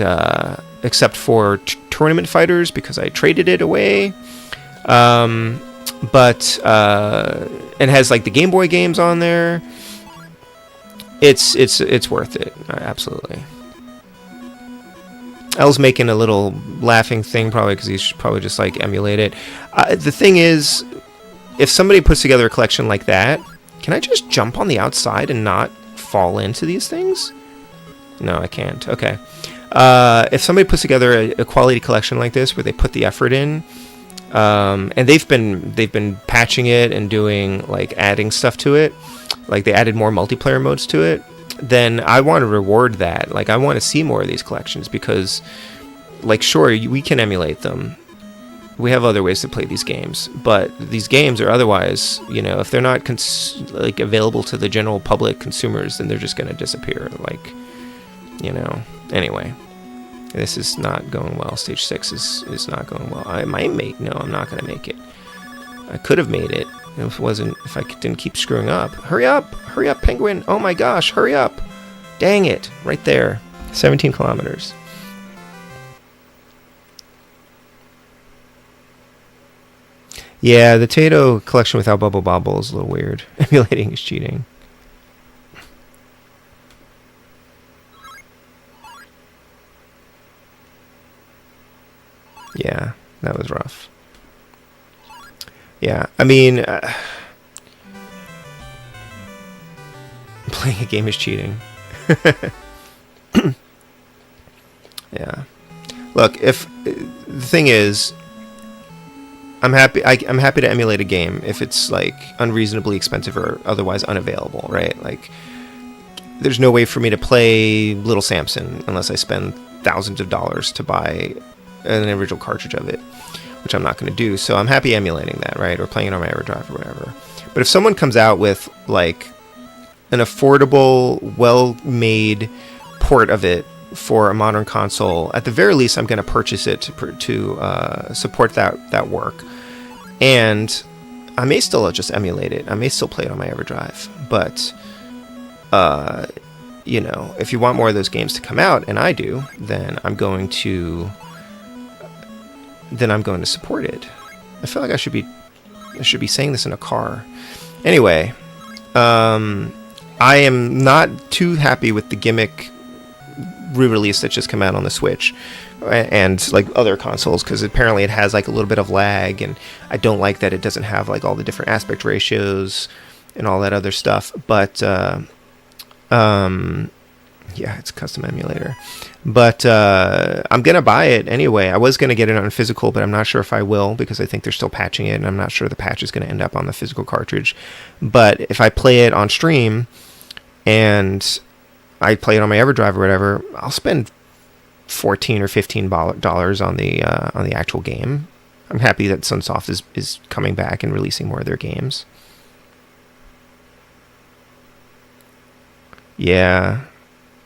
except for Tournament Fighters because I traded it away. But it has like the Game Boy games on there. It's worth it, absolutely. El's making a little laughing thing probably because he should probably just like emulate it. The thing is, if somebody puts together a collection like that, can I just jump on the outside and not fall into these things? No, I can't. Okay. If somebody puts together a quality collection like this where they put the effort in, and they've been patching it and doing like adding stuff to it, like they added more multiplayer modes to it, then I want to reward that. Like I want to see more of these collections because, like, sure, we can emulate them. We have other ways to play these games, but these games are otherwise, if they're not like available to the general public consumers, then they're just going to disappear. Like, anyway, this is not going well. Stage 6 is not going well. I might make, no, I'm not going to make it. I could have made it if I didn't keep screwing up. Hurry up, Penguin. Oh my gosh, hurry up. Dang it, right there. 17 kilometers. Yeah, the Taito collection without Bubble Bobble is a little weird. Emulating is cheating. Yeah, that was rough. Yeah, I mean, playing a game is cheating. Yeah. Look, if the thing is, I'm happy to emulate a game if it's like unreasonably expensive or otherwise unavailable, right? Like, there's no way for me to play Little Samson unless I spend thousands of dollars to buy an original cartridge of it. which I'm not going to do. So I'm happy emulating that, right, or playing it on my EverDrive or whatever. But if someone comes out with like an affordable, well-made port of it for a modern console, at the very least, I'm going to purchase it to support that work. And I may still just emulate it. I may still play it on my EverDrive. But, you know, if you want more of those games to come out, and I do, then I'm going to support it. I feel like I should be saying this in a car. Anyway, I am not too happy with the gimmick re-release that just came out on the Switch and like other consoles, because apparently it has like a little bit of lag, and I don't like that it doesn't have like all the different aspect ratios and all that other stuff. But yeah, it's a custom emulator. But I'm gonna buy it anyway. I was gonna get it on physical, but I'm not sure if I will, because I think they're still patching it, and I'm not sure the patch is gonna end up on the physical cartridge. But if I play it on stream and I play it on my EverDrive or whatever, I'll spend $14 or $15 on the actual game. I'm happy that Sunsoft is coming back and releasing more of their games. Yeah,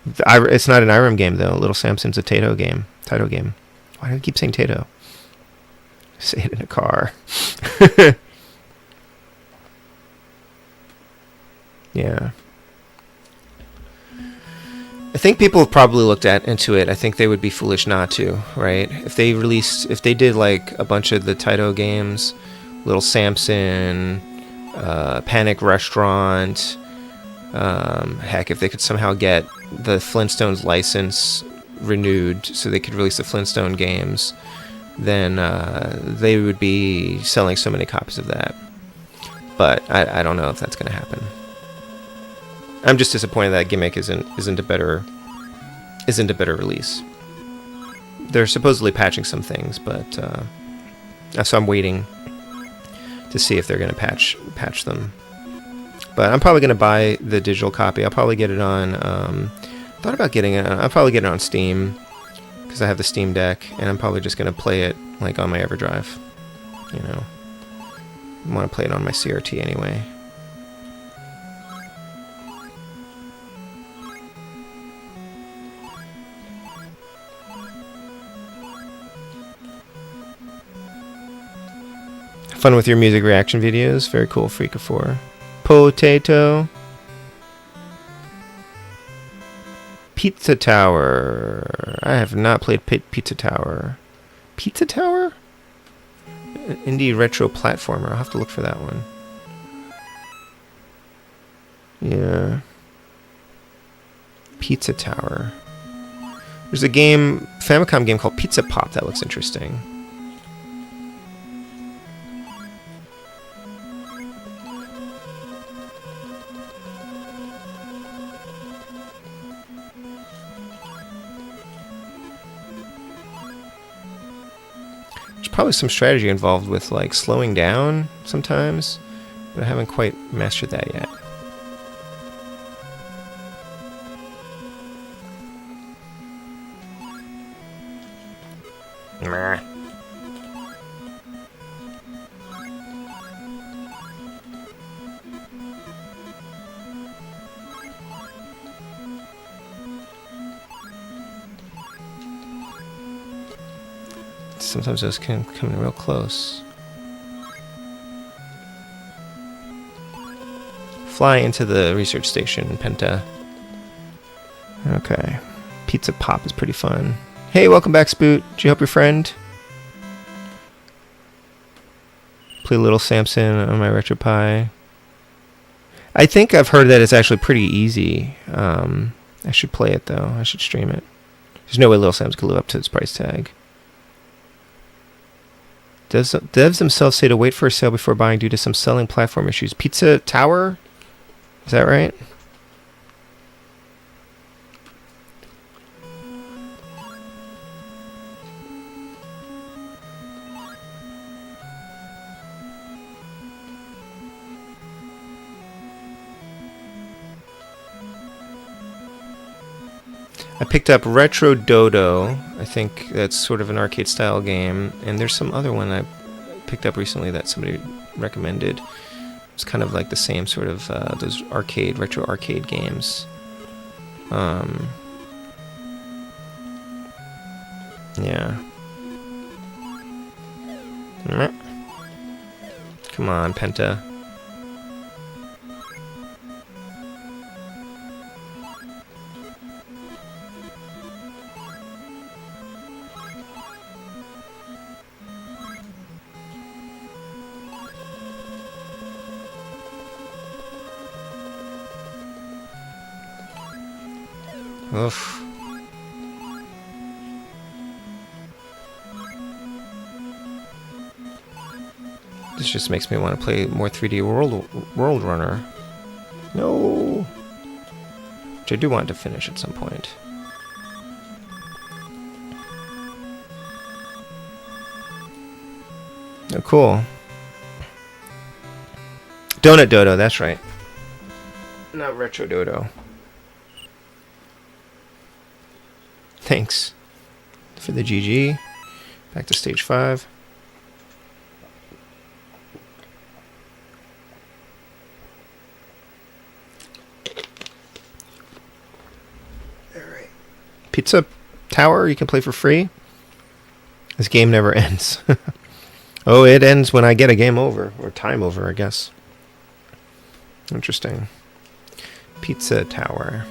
it's not an Irem game though. Little Samson's a Taito game. Why do I keep saying Taito? Say it in a car. Yeah. I think people have probably looked into it. I think they would be foolish not to, right? If they did like a bunch of the Taito games, Little Samson, Panic Restaurant, heck, if they could somehow get the Flintstones license renewed so they could release the Flintstone games, then they would be selling so many copies of that. But I don't know if that's going to happen. I'm just disappointed that Gimmick isn't a better release. They're supposedly patching some things, but so I'm waiting to see if they're going to patch them. But I'm probably going to buy the digital copy. I'll probably get it on. Thought about getting it. I'll probably get it on Steam because I have the Steam Deck, and I'm probably just going to play it like on my EverDrive. You know, I want to play it on my CRT anyway. Fun with your music reaction videos. Very cool, Freaka4. Potato. Pizza Tower. I have not played Pizza Tower. Pizza Tower? An indie retro platformer. I'll have to look for that one. Yeah. Pizza Tower. There's a game, Famicom game called Pizza Pop that looks interesting. Probably some strategy involved with like slowing down sometimes, but I haven't quite mastered that yet. Meh. Sometimes those can come in real close. Fly into the research station, Penta. Okay. Pizza Pop is pretty fun. Hey, welcome back, Spoot. Did you help your friend? Play Little Samson on my RetroPie. I think I've heard that it's actually pretty easy. I should play it, though. I should stream it. There's no way Little Samson could live up to its price tag. Devs themselves say to wait for a sale before buying due to some selling platform issues. Pizza Tower? Is that right? I picked up Retro Dodo. I think that's sort of an arcade style game. And there's some other one I picked up recently that somebody recommended. It's kind of like the same sort of those retro arcade games. Yeah. Come on, Penta. Oof. This just makes me want to play more 3D World Runner. No! Which I do want to finish at some point. Oh, cool. Donut Dodo, that's right. Not Retro Dodo. Thanks for the GG. Back to stage 5. Alright. Pizza Tower you can play for free. This game never ends. Oh, it ends when I get a game over. Or time over, I guess. Interesting. Pizza Tower.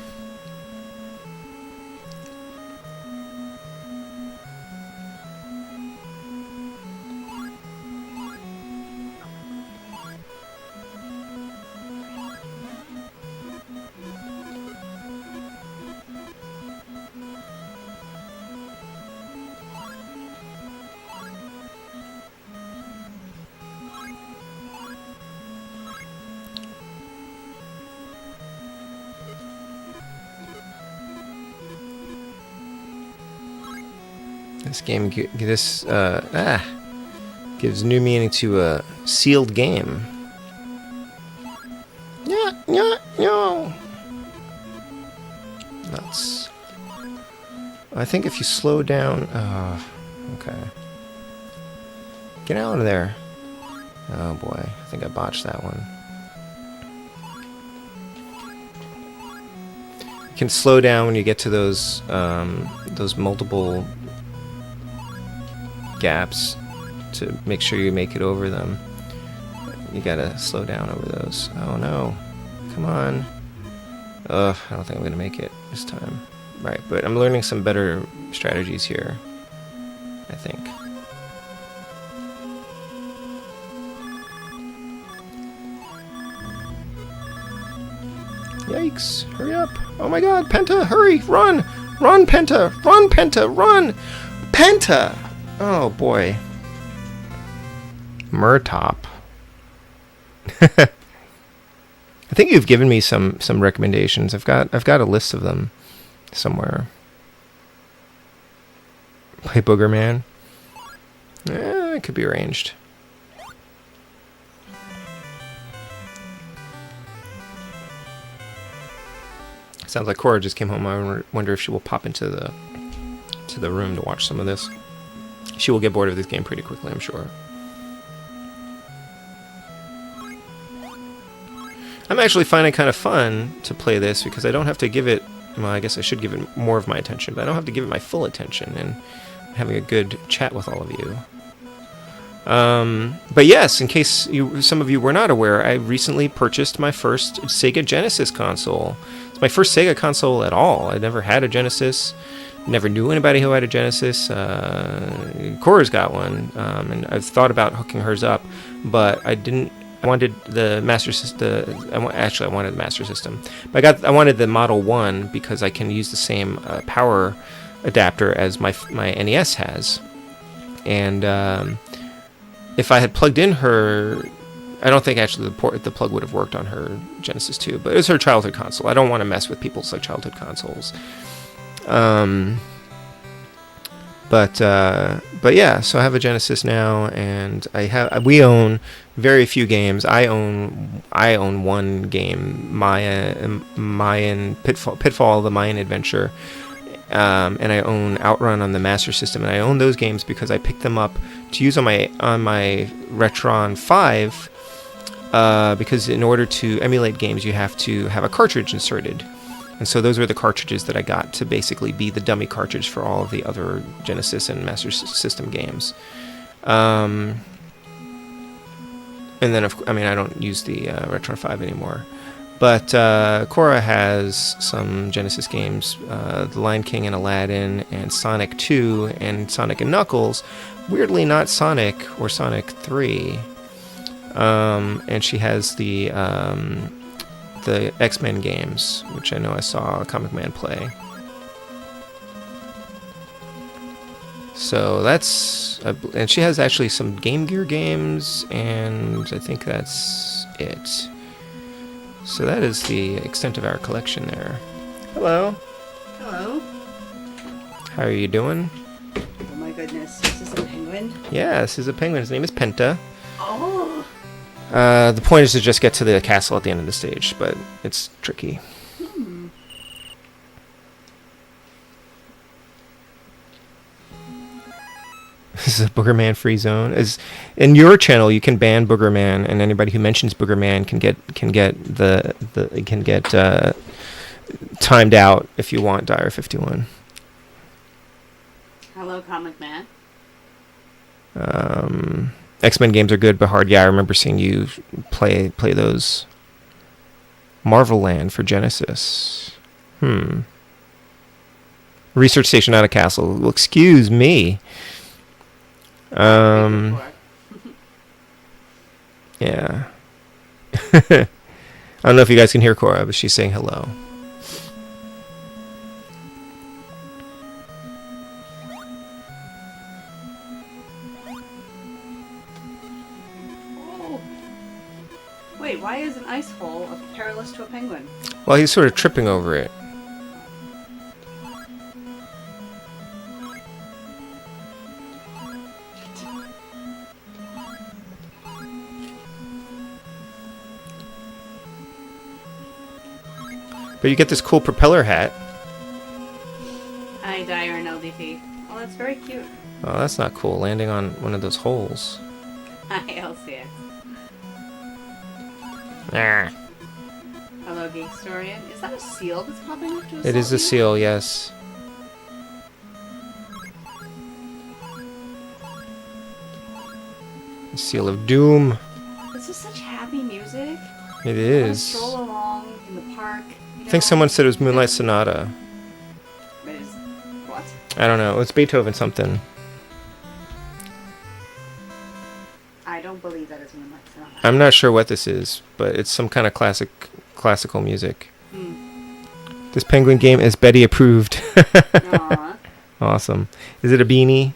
This game gives new meaning to a sealed game. No. Nuts. I think if you slow down... okay. Get out of there. Oh boy, I think I botched that one. You can slow down when you get to those multiple gaps to make sure you make it over them. You gotta slow down over those. Oh no. Come on. Ugh, I don't think I'm gonna make it this time. Right, but I'm learning some better strategies here, I think. Yikes. Hurry up. Oh my god, Penta, hurry! Run! Run, Penta! Run, Penta! Run! Penta! Oh boy. Murtop. I think you've given me some recommendations. I've got a list of them somewhere. Play Booger Man. It could be arranged. Sounds like Cora just came home. I wonder if she will pop into the room to watch some of this. She will get bored of this game pretty quickly, I'm sure. I'm actually finding it kind of fun to play this because I don't have to give it... Well, I guess I should give it more of my attention, but I don't have to give it my full attention, and having a good chat with all of you. But yes, in case some of you were not aware, I recently purchased my first Sega Genesis console. It's my first Sega console at all. I never had a Genesis. Never knew anybody who had a Genesis. Cora's got one, and I've thought about hooking hers up, but I didn't. I wanted the Master System. Actually, I wanted the Master System, but I wanted the Model 1 because I can use the same power adapter as my NES has. And if I had plugged in her, I don't think actually the plug would have worked on her Genesis 2. But it was her childhood console. I don't want to mess with people's childhood consoles. But yeah, so I have a Genesis now, and we own very few games. I own one game, Mayan Pitfall, the Mayan Adventure, and I own Outrun on the Master System, and I own those games because I picked them up to use on my Retron 5. Because in order to emulate games, you have to have a cartridge inserted. And so those were the cartridges that I got to basically be the dummy cartridge for all of the other Genesis and Master System games. And then, I don't use the Retron 5 anymore. But Cora has some Genesis games, The Lion King and Aladdin, and Sonic 2, and Sonic and Knuckles. Weirdly, not Sonic or Sonic 3. And she has the X-Men games, which I know I saw Comic Man play. So that's... and she has actually some Game Gear games, and I think that's it. So that is the extent of our collection there. Hello. Hello. How are you doing? Oh my goodness, is this a penguin? Yeah, this is a penguin. His name is Penta. Oh. The point is to just get to the castle at the end of the stage, but it's tricky. This is a Boogerman free zone. Is in your channel you can ban Boogerman, and anybody who mentions Boogerman can get timed out if you want Dire 51. Hello, Comic Man. X-Men games are good but hard. Yeah, I remember seeing you play those. Marvel Land for Genesis. Research station, not a castle. Well, excuse me. Yeah. I don't know if you guys can hear Cora, but she's saying hello. Oh. Wait, why is an ice hole perilous to a penguin? Well, he's sort of tripping over it. But you get this cool propeller hat. I die or an LDP. Oh, that's very cute. Oh, that's not cool. Landing on one of those holes. Hi, LCX. Ah. Hello, Geek Historian. Is that a seal that's popping up to us? It is a seal, yes. The Seal of Doom. This is such happy music. It I is. stroll along in the park. I think someone said it was Moonlight Sonata. But is what? I don't know. It's Beethoven something. I don't believe that is Moonlight Sonata. I'm not sure what this is, but it's some kind of classical music. This penguin game is Betty approved. Aww. Awesome. Is it a beanie?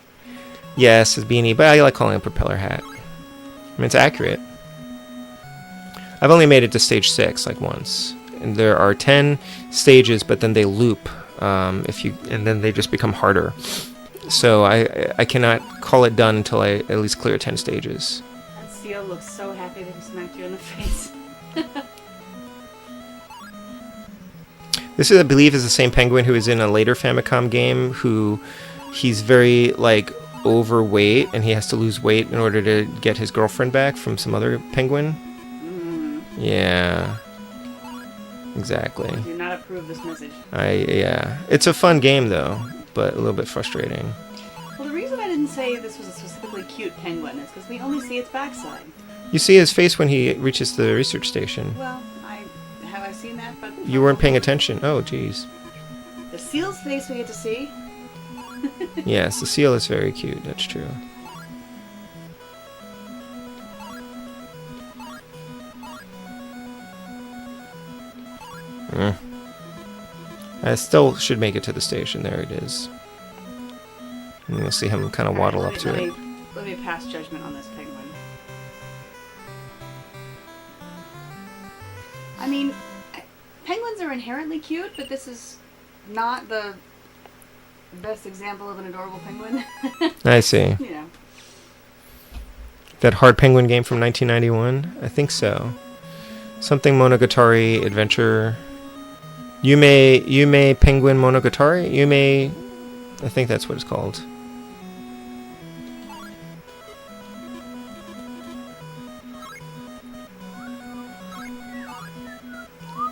Yes, it's a beanie, but I like calling it a propeller hat. I mean, it's accurate. I've only made it to stage 6, like once. And there are 10 stages, but then they loop, and then they just become harder. So I cannot call it done until I at least clear 10 stages. That seal looks so happy that he smacked you in the face. This is, I believe, is the same penguin who is in a later Famicom game. He's very overweight, and he has to lose weight in order to get his girlfriend back from some other penguin. Yeah. Exactly. I do not approve this message. Yeah. It's a fun game, though, but a little bit frustrating. Well, the reason I didn't say this was a specifically cute penguin is because we only see its backside. You see his face when he reaches the research station. Well, have I seen that? But you weren't paying attention. Oh, jeez. The seal's face we get to see. Yes, the seal is very cute. That's true. I still should make it to the station. There it is. And you'll see him kind of waddle up to it. Let me pass judgment on this penguin. I mean, penguins are inherently cute, but this is not the best example of an adorable penguin. I see. You know. That Hard Penguin game from 1991? I think so. Something Monogatari Adventure. Yume Penguin Monogatari? Yume, I think that's what it's called.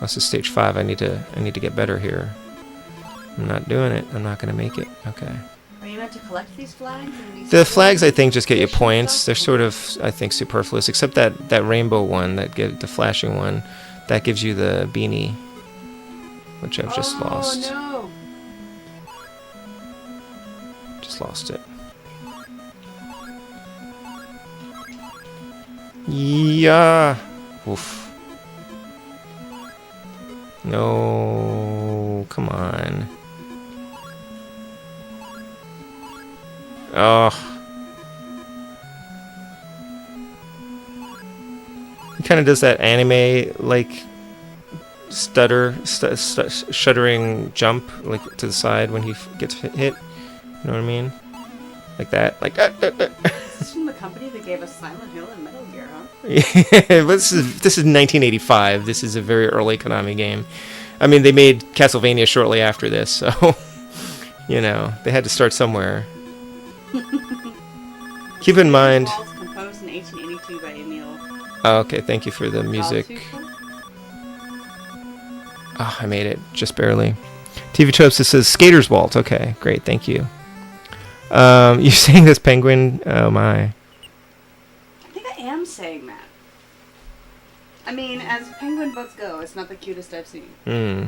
This is stage 5. I need to get better here. I'm not doing it. I'm not gonna make it. Okay. Are you meant to collect these flags? And these The flags, I think, just get you fish and points. stuff? They're sort of, I think, superfluous. Except that rainbow one, the flashing one, that gives you the beanie, which I've just lost. Oh no! Just lost it. Yeah. Oof. No. Come on. Oh. He kind of does that anime like shuddering jump like to the side when he gets hit. You know what I mean? Like that. Like Is this from the company that gave us Silent Hill and Metal Gear, huh? Yeah, this is 1985. This is a very early Konami game. I mean, they made Castlevania shortly after this, so you know they had to start somewhere. Keep in mind. Waltz, composed in 1882 by Emil. Oh, okay, thank you for the music. Baltufa? Oh, I made it just barely. TV Tropes, it says Skater's Waltz. Okay, great, thank you. You're saying this penguin? Oh my. I think I am saying that. I mean, as penguin butts go, it's not the cutest I've seen. It's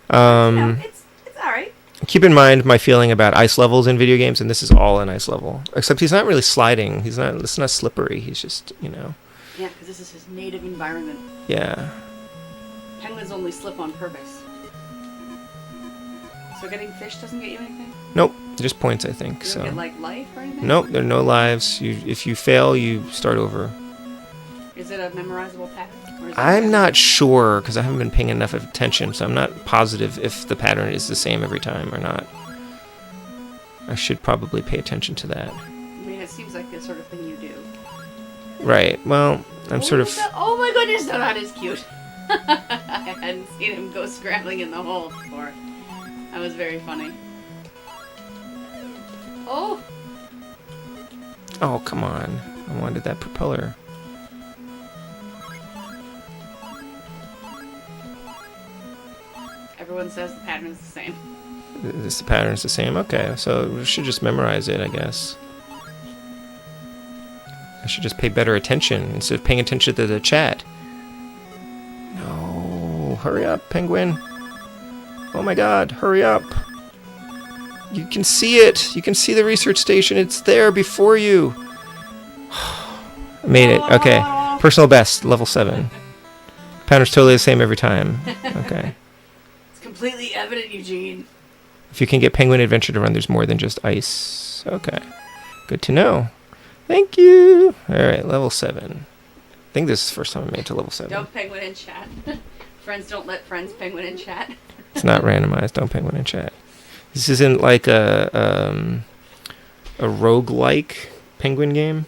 alright. Keep in mind my feeling about ice levels in video games, and this is all an ice level. Except he's not really sliding. It's not slippery. He's just, you know. Yeah, because this is his native environment. Yeah. Penguins only slip on purpose. So getting fish doesn't get you anything? Nope, just points, I think. You don't get, like, life or anything? Nope, there are no lives. If you fail, you start over. Is it a memorizable pattern? Or is it I'm not sure, because I haven't been paying enough attention, so I'm not positive if the pattern is the same every time or not. I should probably pay attention to that. I mean, it seems like the sort of thing you do. Right, well, I'm sort of... Oh my goodness, no, that is cute. I hadn't seen him go scrambling in the hole before. That was very funny. Oh! Oh, come on. I wanted that propeller. Everyone says the pattern is the same. The pattern's the same? Okay, so we should just memorize it, I guess. I should just pay better attention instead of paying attention to the chat. No, hurry up, penguin. Oh my god, hurry up. You can see it. You can see the research station. It's there before you. I made it. Okay. Personal best, level 7. Pattern's totally the same every time. Okay. It's completely evident, Eugene. If you can get Penguin Adventure to run, there's more than just ice. Okay. Good to know. Thank you. Alright, level 7. I think this is the first time I made it to level 7. Don't penguin in chat. Friends don't let friends penguin in chat. It's not randomized. Don't penguin in chat. This isn't like a roguelike penguin game.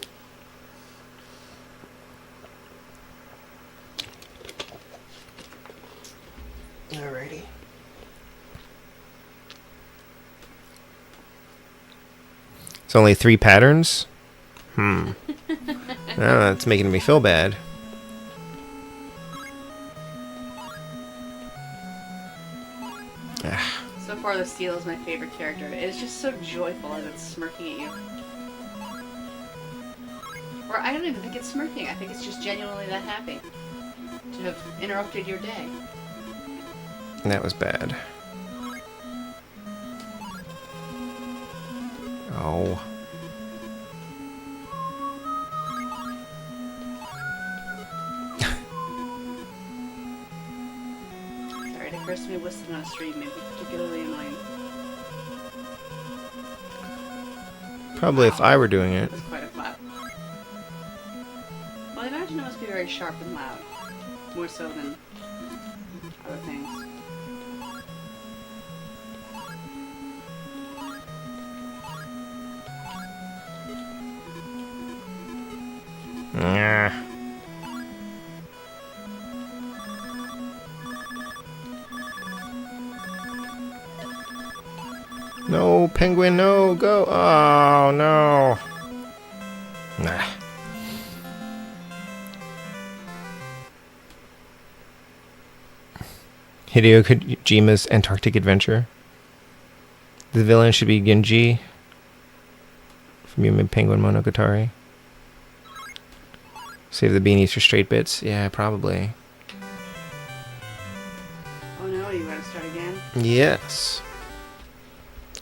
Alrighty. It's only 3 patterns? Oh, that's making me feel bad. So far, the seal is my favorite character. It's just so joyful as it's smirking at you. Or I don't even think it's smirking. I think it's just genuinely that happy to have interrupted your day. That was bad. Oh. Sorry, it occurs to me whistling on a stream may be particularly annoying. Probably if I were doing it. That's quite a clap. Well, I imagine it must be very sharp and loud. More so than other things. No, penguin, no, go. Oh, no. Nah. Hideo Kojima's Antarctic Adventure. The villain should be Genji from Human Penguin Monogatari. Save the beanies for straight bits. Yeah, probably. Oh no, you gotta start again? Yes.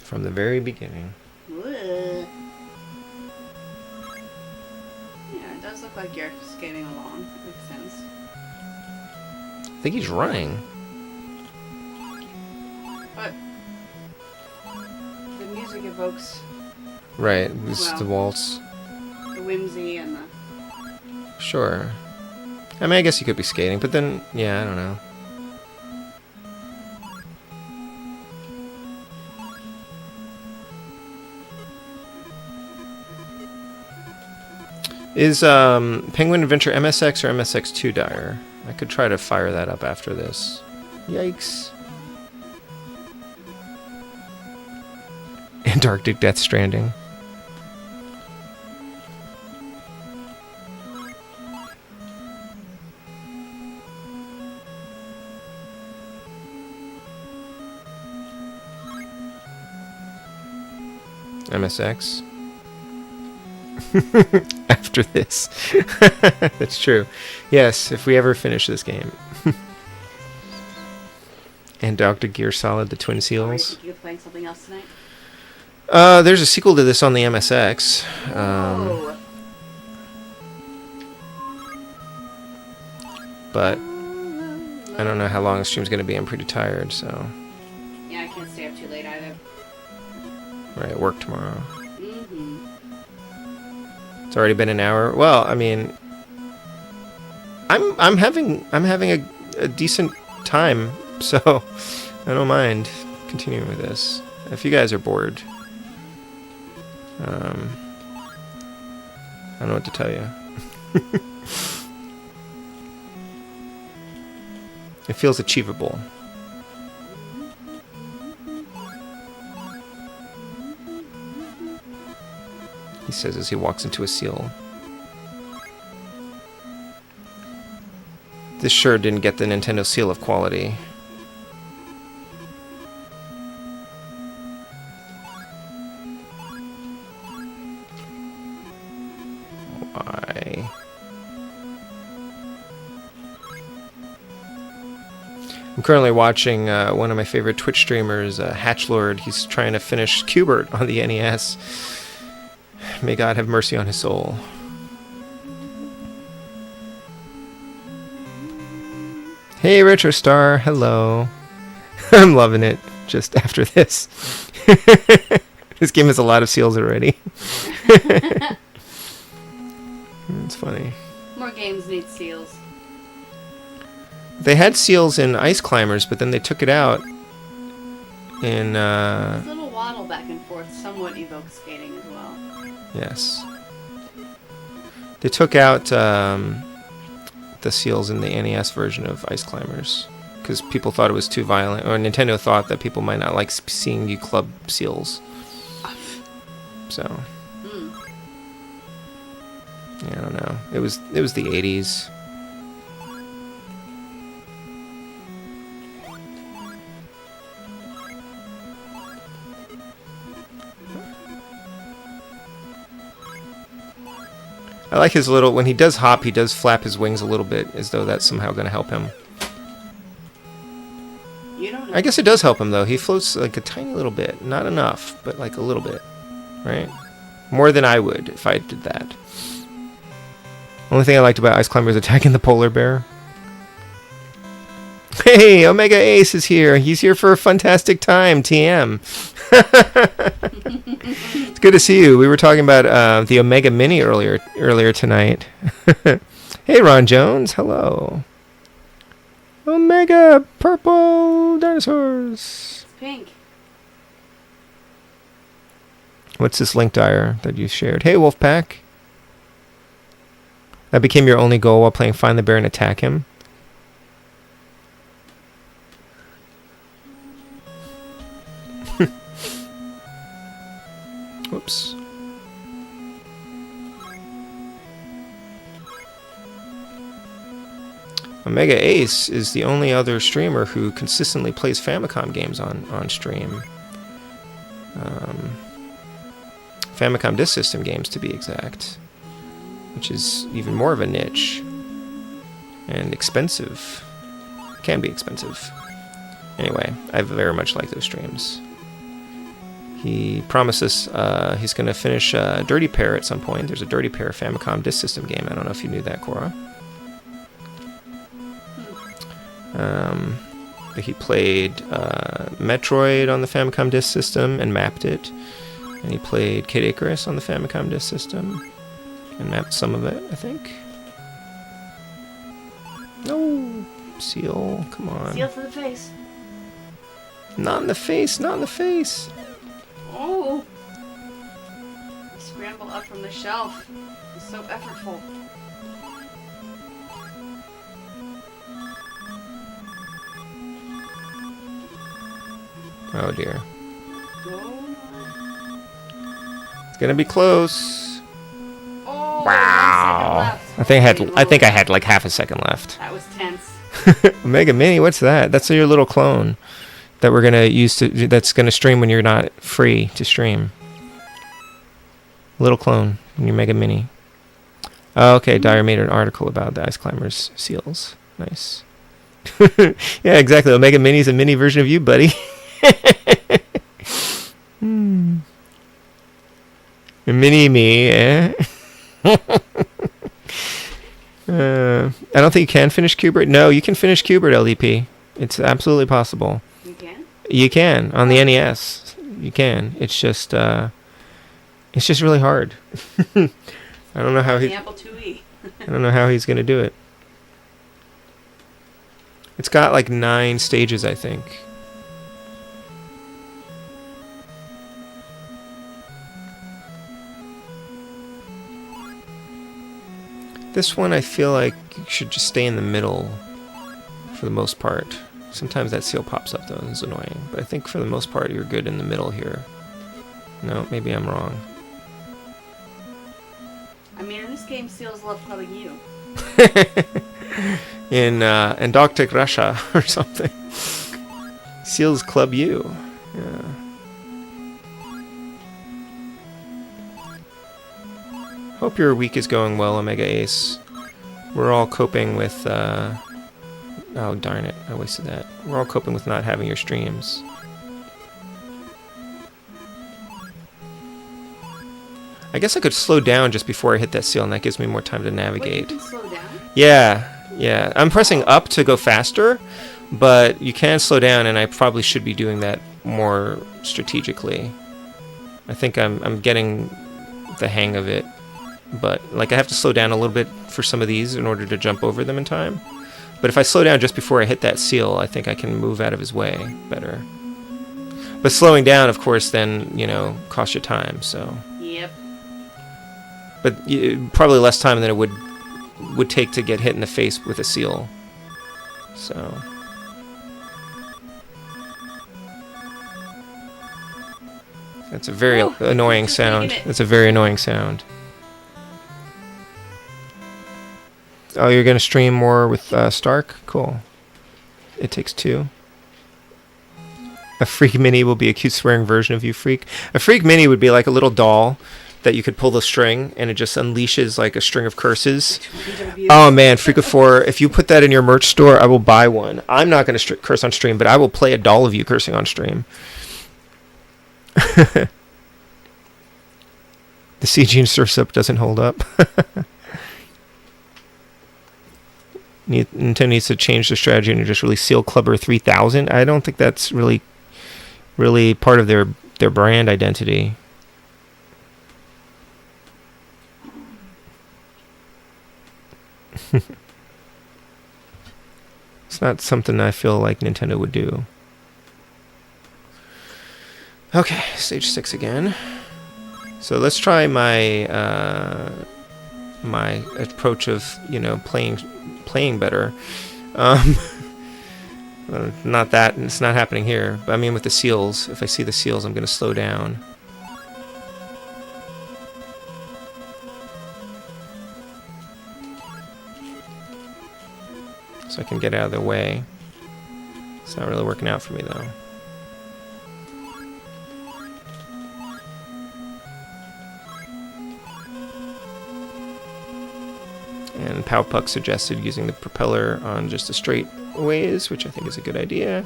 From the very beginning. Whoa. Yeah, it does look like you're skating along. Makes sense. I think he's running. But the music evokes Right, this is the Well. waltz. the whimsy and the... Sure. I mean, I guess he could be skating, but then, yeah, I don't know. Is Penguin Adventure MSX or MSX2 dire? I could try to fire that up after this. Yikes. Antarctic Death Stranding. MSX. After this. That's true. Yes, if we ever finish this game. And Dr. Gear Solid, the Twin Are you Seals. thinking of playing something else tonight? There's a sequel to this on the MSX. Oh. But I don't know how long the stream's going to be. I'm pretty tired, so... Yeah, I can't stay up too late either. Right, work tomorrow. Mm-hmm. It's already been an hour. Well, I mean... I'm having a decent time, so I don't mind continuing with this. If you guys are bored... I don't know what to tell you. It feels achievable. He says as he walks into a seal. This sure didn't get the Nintendo seal of quality. Why? I'm currently watching one of my favorite Twitch streamers, Hatchlord. He's trying to finish Qbert on the NES. May God have mercy on his soul. Hey, RetroStar. Hello. I'm loving it just after this. This game has a lot of seals already. It's funny. More games need seals. They had seals in Ice Climbers, but then they took it out in... This little waddle back and forth somewhat evokes skating as well. Yes. They took out the seals in the NES version of Ice Climbers because people thought it was too violent, or Nintendo thought that people might not like seeing you club seals. So, yeah, I don't know. It was the 80s. I like his little... When he does hop, he does flap his wings a little bit, as though that's somehow going to help him. You don't know. I guess it does help him, though. He floats like a tiny little bit. Not enough, but like a little bit. Right? More than I would if I did that. Only thing I liked about Ice Climber is attacking the polar bear. Hey, Omega Ace is here. He's here for a fantastic time, TM. It's good to see you. We were talking about the Omega Mini earlier tonight. Hey, Ron Jones. Hello. Omega purple dinosaurs. It's pink. What's this link dire that you shared? Hey, Wolfpack. That became your only goal while playing Find the Bear and attack him. Whoops. Omega Ace is the only other streamer who consistently plays Famicom games on stream. Famicom Disk System games, to be exact. Which is even more of a niche. And expensive. Can be expensive. Anyway, I very much like those streams. He promises he's going to finish Dirty Pair at some point. There's a Dirty Pair Famicom Disk System game. I don't know if you knew that, Cora. He played Metroid on the Famicom Disk System and mapped it. And he played Kid Icarus on the Famicom Disk System and mapped some of it, I think. No, Seal, come on. Seal for the face. Not in the face, not in the face. Oh! Scramble up from the shelf. It's so effortful. Oh dear. Oh. It's gonna be close. Oh, Wow. 1 second left. I think I had like half a second left. That was tense. Omega Mini, what's that? That's your little clone that we're gonna use that's gonna stream when you're not free to stream. Little clone in your Mega Mini. Oh, okay, Dyer made an article about the Ice Climbers seals. Nice. Yeah, exactly. Omega Mini is a mini version of you, buddy. A mini me, eh? I don't think you can finish Qbert. No, you can finish Qbert LDP. It's absolutely possible. You can? You can on the NES. You can. It's just really hard. I don't know how The Apple IIe. I don't know how he's gonna do it. It's got like 9 stages, I think. This one, I feel like you should just stay in the middle for the most part. Sometimes that seal pops up, though, and it's annoying. But I think for the most part, you're good in the middle here. No, maybe I'm wrong. I mean, in this game, seals love clubbing you. In Antarctic Russia or something. Seals club you. Yeah. Hope your week is going well, Omega Ace. We're all coping with, oh darn it, I wasted that. We're all coping with not having your streams. I guess I could slow down just before I hit that seal, and that gives me more time to navigate. Wait, you can slow down? Yeah. I'm pressing up to go faster, but you can slow down, and I probably should be doing that more strategically. I think I'm getting the hang of it. But, like, I have to slow down a little bit for some of these in order to jump over them in time. But if I slow down just before I hit that seal, I think I can move out of his way better. But slowing down, of course, then, you know, costs you time, so... Yep. But probably less time than it would take to get hit in the face with a seal. So... That's a very annoying sound. That's a very annoying sound. Oh, you're gonna stream more with Stark? Cool. It Takes Two. A Freak Mini will be a cute swearing version of you, Freak. A Freak Mini would be like a little doll that you could pull the string and it just unleashes like a string of curses. Oh man, Freak of 4, if you put that in your merch store, I will buy one. I'm not gonna curse on stream, but I will play a doll of you cursing on stream. The CG and Surf's Up doesn't hold up. Nintendo needs to change their strategy and just release Seal Clubber 3000. I don't think that's really part of their brand identity. It's not something I feel like Nintendo would do. Okay, stage 6 again. So let's try my my approach of, you know, playing better. Not that, it's not happening here. But I mean with the seals, if I see the seals, I'm going to slow down. so I can get out of their way. It's not really working out for me, though. And Powpuck suggested using the propeller on just the straight ways, which I think is a good idea.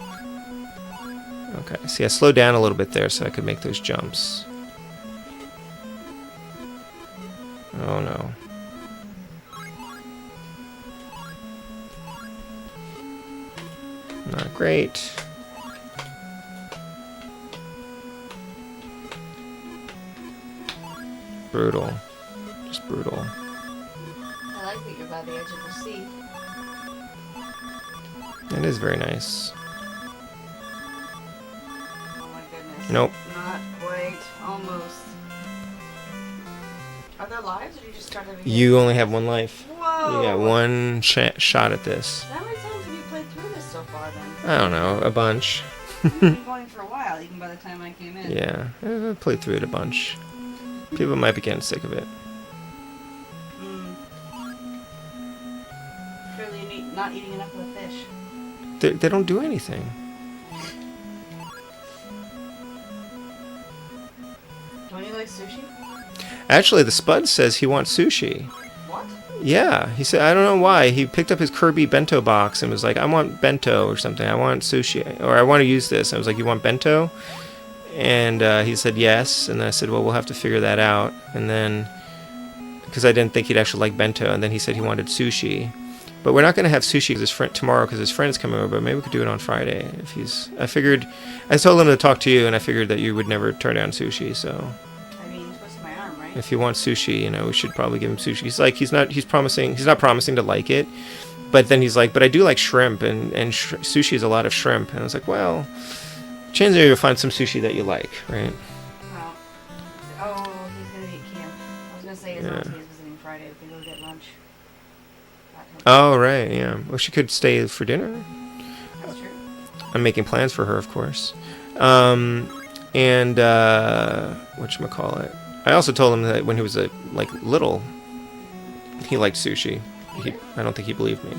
Okay, see, I slowed down a little bit there so I could make those jumps. Oh no. Not great. Brutal. Just brutal. I like that you're by the edge of the sea. It is very nice. Oh my goodness. Nope. Not quite. Almost. Are there lives, or do you just start everything? You only have one life. Whoa! You got one shot at this. How many times have you played through this so far, then? I don't know, a bunch. You've been going for a while, even by the time I came in. Yeah, I played through it a bunch. People might be getting sick of it. Clearly you're not eating enough of the fish. They don't do anything. Don't you like sushi? Actually, the Spud says he wants sushi. What? Yeah, he said, I don't know why. He picked up his Kirby bento box and was like, I want bento or something. I want sushi, or I want to use this. I was like, you want bento? And he said yes. And then I said, well, we'll have to figure that out. And then, because I didn't think he'd actually like bento. And then he said he wanted sushi. But we're not going to have sushi with his friend tomorrow because his friend's coming over. But maybe we could do it on Friday if he's. I told him to talk to you, and I figured that you would never turn down sushi. So. I mean, twist my arm, right? If he wants sushi, you know, we should probably give him sushi. He's like, he's not promising to like it, but then he's like, but I do like shrimp, and sushi is a lot of shrimp. And I was like, well, chances are you'll find some sushi that you like, right? Well, oh, he's gonna be at camp. I was gonna say his auntie is visiting Friday. We can go get lunch. Oh, right, yeah. Well, she could stay for dinner. That's true. I'm making plans for her, of course. And whatchamacallit. I also told him that when he was little, he liked sushi. I don't think he believed me.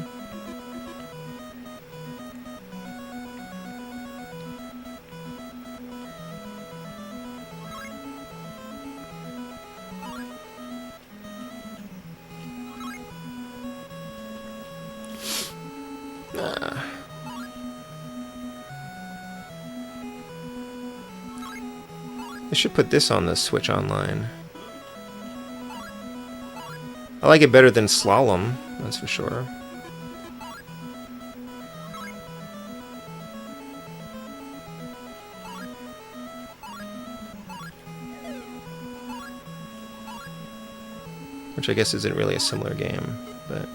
I should put this on the Switch Online. I like it better than Slalom, that's for sure. Which I guess isn't really a similar game, but...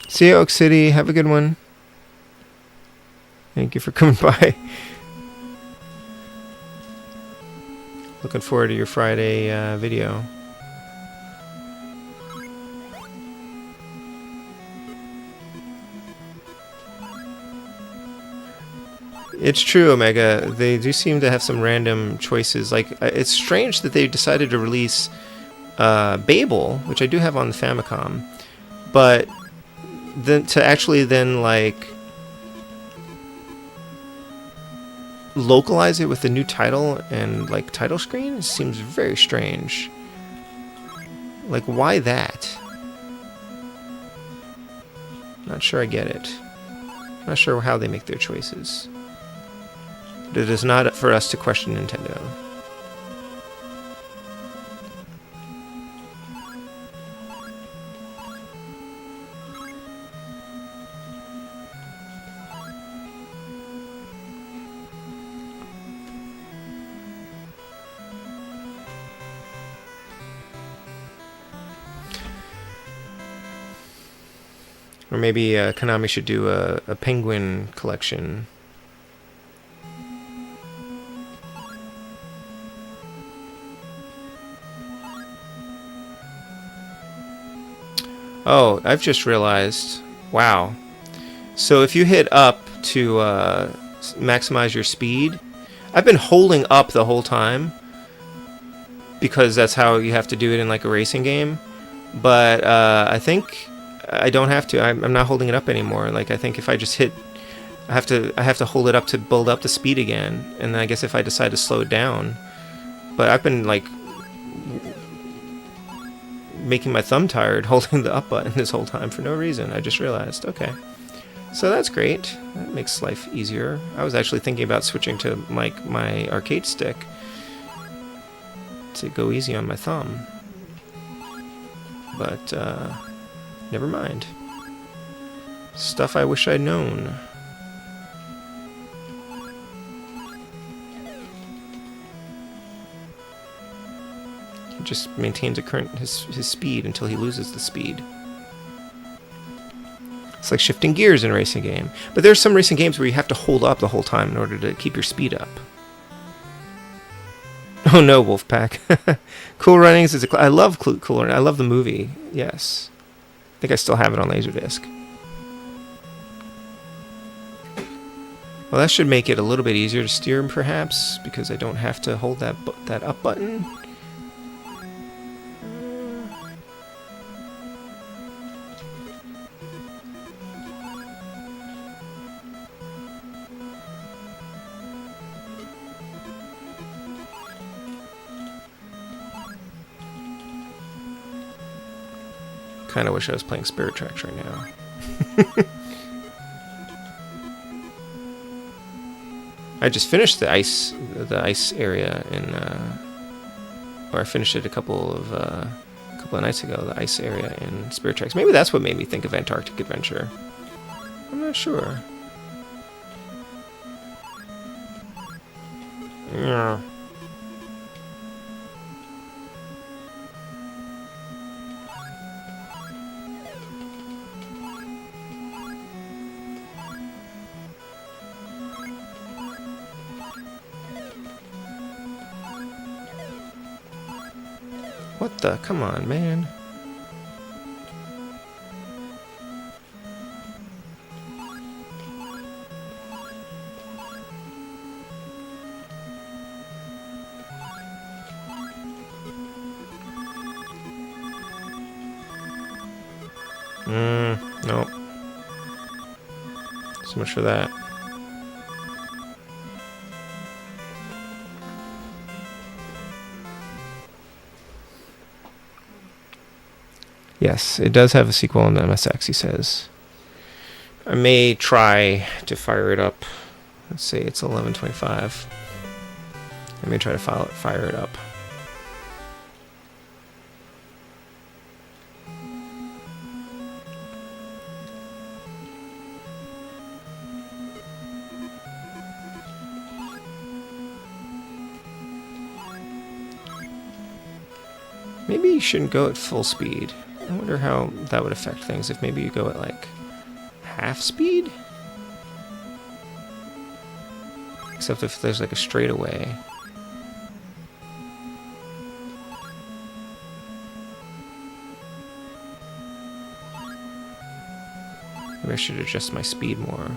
See you, Oak City. Have a good one. Thank you for coming by. Looking forward to your Friday video. It's true, Omega. They do seem to have some random choices. Like, it's strange that they decided to release Babel, which I do have on the Famicom, but then to actually then like localize it with the new title and like title screen seems very strange. Like, why that? Not sure I get it. Not sure how they make their choices. But it is not for us to question Nintendo. Or maybe Konami should do a penguin collection. Oh, I've just realized. Wow. So if you hit up to maximize your speed, I've been holding up the whole time because that's how you have to do it in like a racing game. But I think I don't have to. I'm not holding it up anymore. Like I think if I just hit, I have to hold it up to build up the speed again. And then I guess if I decide to slow it down, but I've been like making my thumb tired holding the up button this whole time for no reason. I just realized. Okay. So that's great. That makes life easier. I was actually thinking about switching to my arcade stick to go easy on my thumb. But never mind. Stuff I wish I'd known. He just maintains his speed until he loses the speed. It's like shifting gears in a racing game. But there's some racing games where you have to hold up the whole time in order to keep your speed up. Oh no, Wolfpack. Cool Runnings is I love Cool Runnings. I love the movie. Yes. I think I still have it on Laserdisc. Well, that should make it a little bit easier to steer, perhaps, because I don't have to hold that up button. Kind of wish I was playing Spirit Tracks right now. I just finished the ice area in, or I finished it a couple of nights ago. The ice area in Spirit Tracks. Maybe that's what made me think of Antarctic Adventure. I'm not sure. Yeah. What the? Come on, man. Nope. So much for that. Yes, it does have a sequel on the MSX, he says. I may try to fire it up. Let's say it's 11:25. I may try to fire it up. Maybe you shouldn't go at full speed. I wonder how that would affect things if maybe you go at like half speed? Except if there's like a straightaway. Maybe I should adjust my speed more.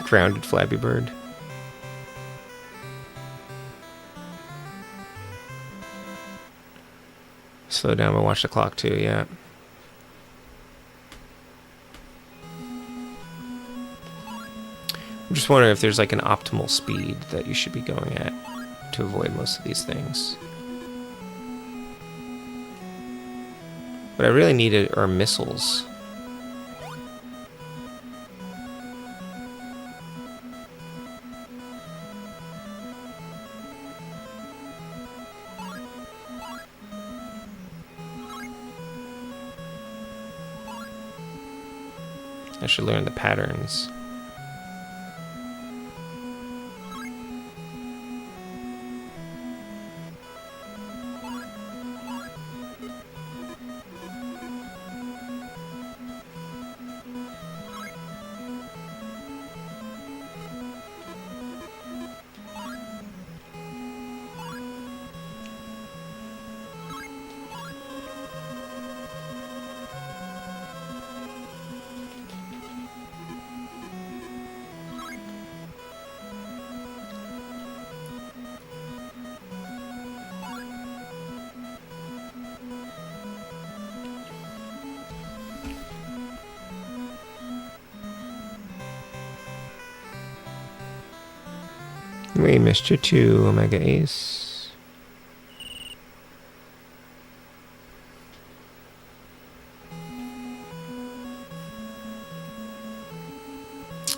Grounded Flappy Bird. Slow down but watch the clock too, yeah. I'm just wondering if there's like an optimal speed that you should be going at to avoid most of these things. What I really needed are missiles. I should learn the patterns. We missed you too, Omega Ace.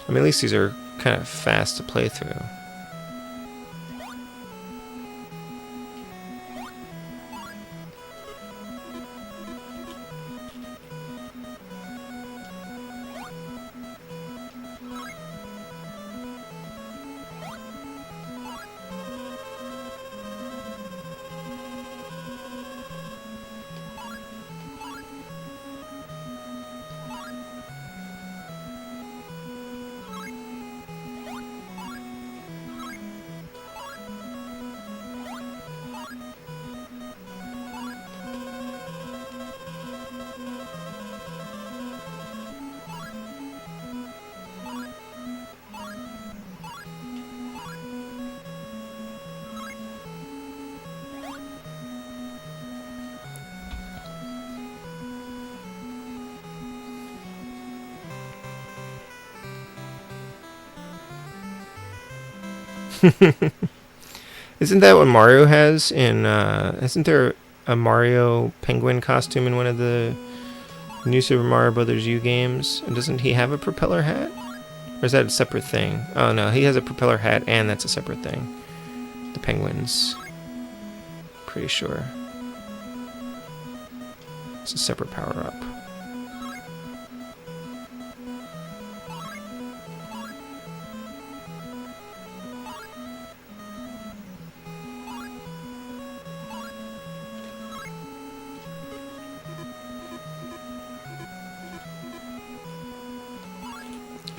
I mean, at least these are kind of fast to play through. Isn't that what Mario has in, isn't there a Mario penguin costume in one of the New Super Mario Brothers U games? And doesn't he have a propeller hat? Or is that a separate thing? Oh no, he has a propeller hat and that's a separate thing. The penguins. Pretty sure. It's a separate power-up.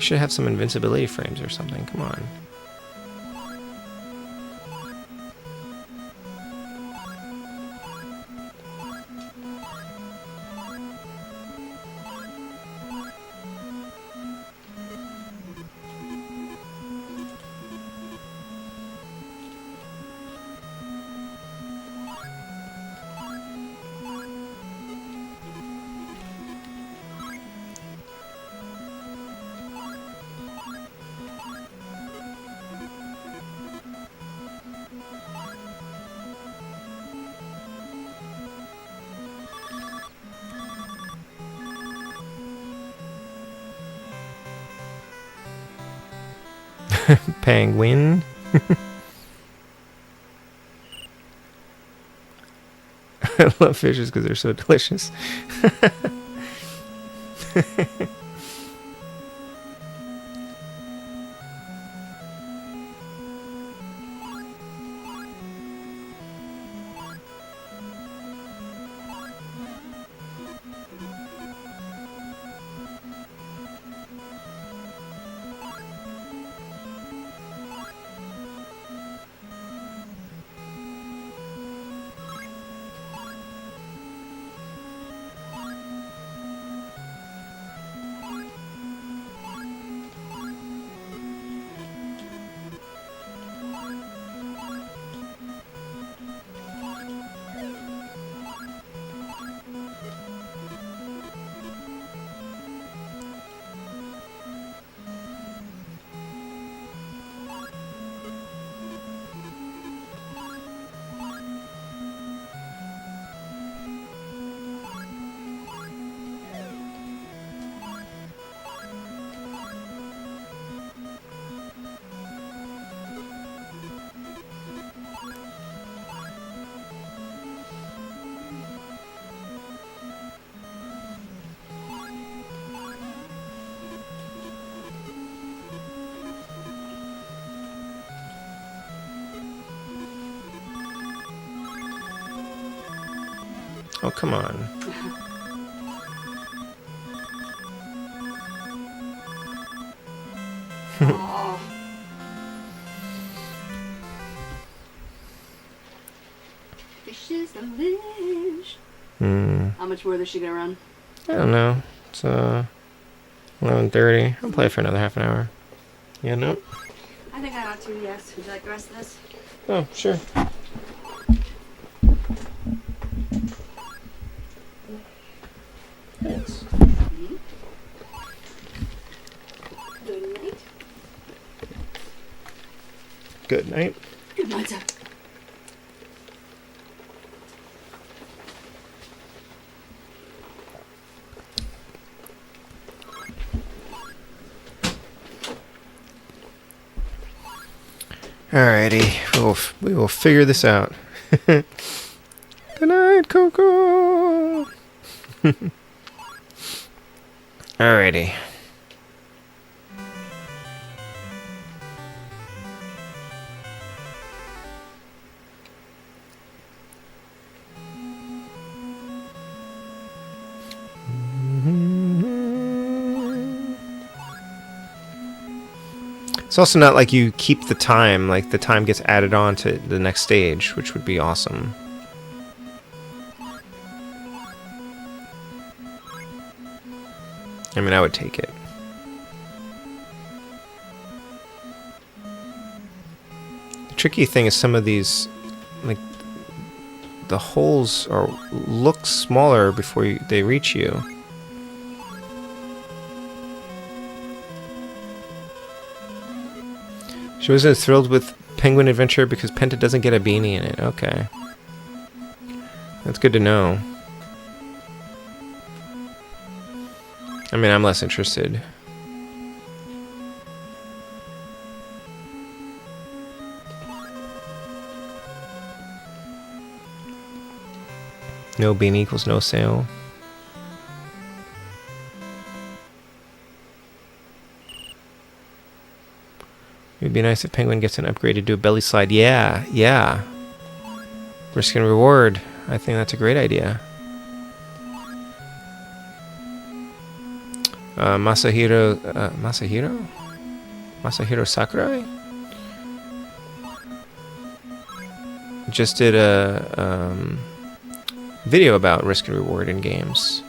Should have some invincibility frames or something. Come on. Penguin. I love fishes because they're so delicious. Oh, come on. Oh. Fish is delish. How much more is she gonna run? I don't know. It's 11:30. I'll play for another half an hour. Yeah, no? I think I ought to, yes. Would you like the rest of this? Oh, sure. Thanks. Good night. Good night. Good night, sir. Alrighty, we will figure this out. Good night, Coco. Alrighty. It's also not like you keep the time, like the time gets added on to the next stage, which would be awesome. I mean, I would take it. The tricky thing is some of these, like, the holes look smaller before they reach you. She wasn't thrilled with Penguin Adventure because Penta doesn't get a beanie in it. Okay. That's good to know. I mean, I'm less interested. No beanie equals no sale. It would be nice if Penguin gets an upgrade to do a belly slide. Yeah, yeah. Risk and reward. I think that's a great idea. Masahiro Sakurai just did a video about risk and reward in games.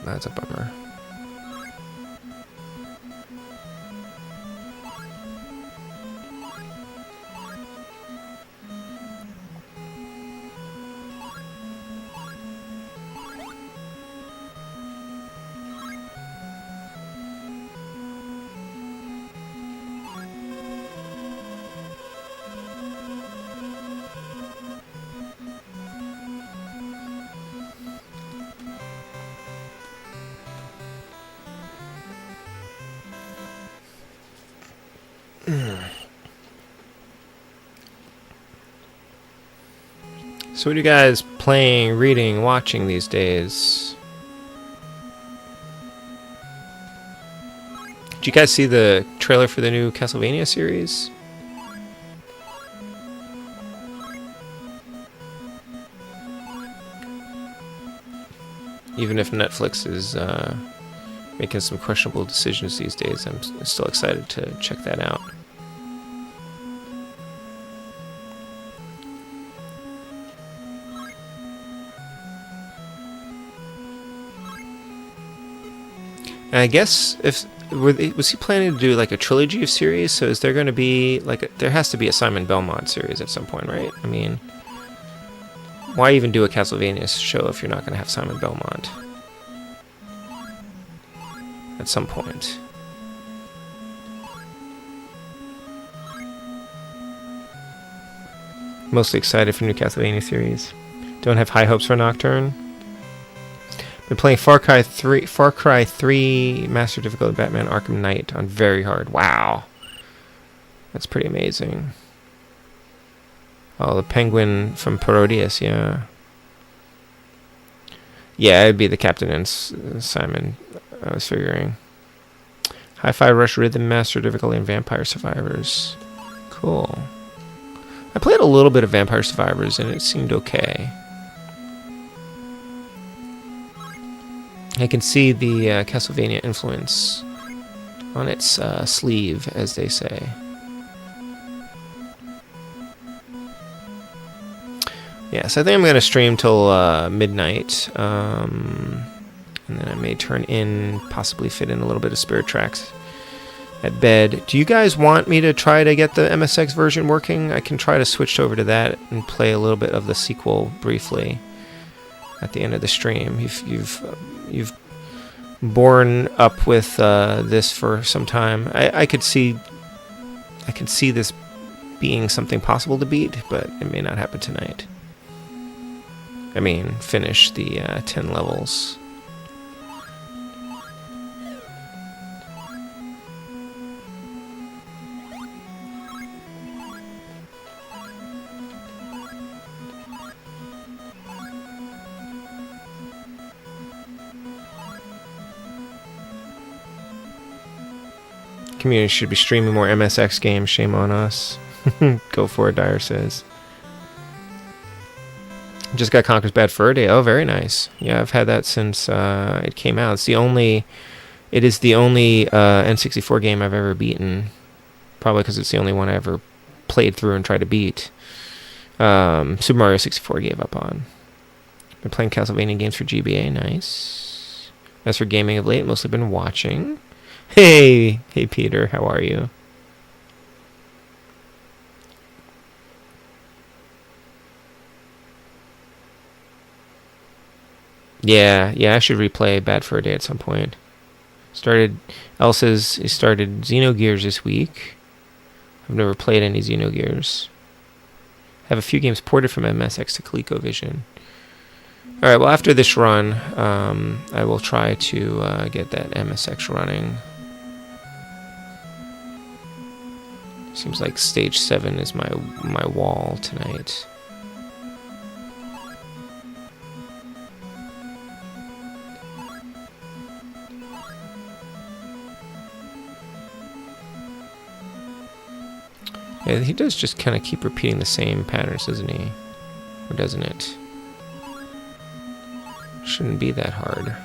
That's a bummer. So what are you guys playing, reading, watching these days? Did you guys see the trailer for the new Castlevania series? Even if Netflix is making some questionable decisions these days, I'm still excited to check that out. And I guess was he planning to do like a trilogy of series? So is there going to be there has to be a Simon Belmont series at some point, right? I mean, why even do a Castlevania show if you're not going to have Simon Belmont at some point? Mostly excited for new Castlevania series. Don't have high hopes for Nocturne. Been playing Far Cry 3 Master Difficulty Batman Arkham Knight on very hard. Wow. That's pretty amazing. Oh, the penguin from Parodius, yeah. Yeah, it'd be the Captain and Simon, I was figuring. Hi-Fi Rush Rhythm Master Difficulty and Vampire Survivors. Cool. I played a little bit of Vampire Survivors and it seemed okay. I can see the Castlevania influence on its sleeve, as they say. Yes, I think I'm going to stream till midnight. And then I may turn in, possibly fit in a little bit of Spirit Tracks at bed. Do you guys want me to try to get the MSX version working? I can try to switch over to that and play a little bit of the sequel briefly at the end of the stream. You've borne up with this for some time. I could see this being something possible to beat, but it may not happen tonight. I mean, finish the 10 levels. Community should be streaming more MSX games. Shame on us. Go for it, Dyer says. Just got Conker's Bad Fur Day. Oh, very nice. Yeah, I've had that since it came out. It is the only N64 game I've ever beaten. Probably because it's the only one I ever played through and tried to beat. Super Mario 64 gave up on. Been playing Castlevania games for GBA. Nice. As for gaming of late, mostly been watching. Hey Peter, how are you? Yeah, I should replay Bad Fur Day at some point. He started Xenogears this week. I've never played any Xenogears. I have a few games ported from MSX to ColecoVision. Alright, well after this run, I will try to get that MSX running. Seems like stage 7 is my wall tonight. Yeah, he does just kind of keep repeating the same patterns, doesn't he? Or doesn't it? Shouldn't be that hard.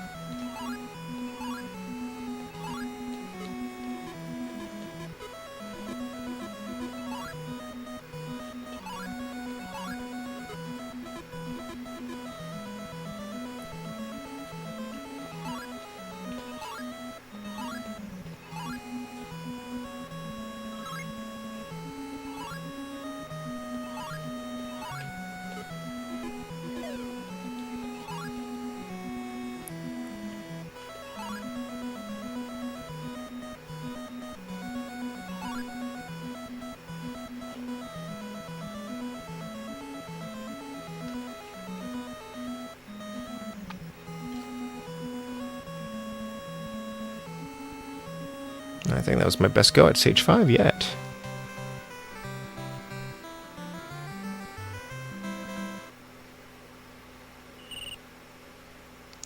I think that was my best go at stage 5 yet.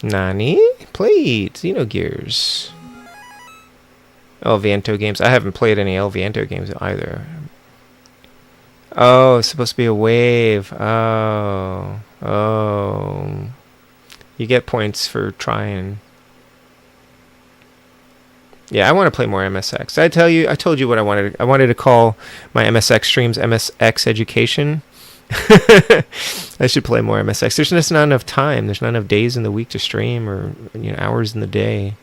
Nani? Played Xenogears. El Viento games. I haven't played any El Viento games either. Oh, it's supposed to be a wave. Oh. You get points for trying. Yeah, I want to play more MSX. I told you what I wanted. I wanted to call my MSX streams MSX Education. I should play more MSX. There's just not enough time. There's not enough days in the week to stream, or hours in the day.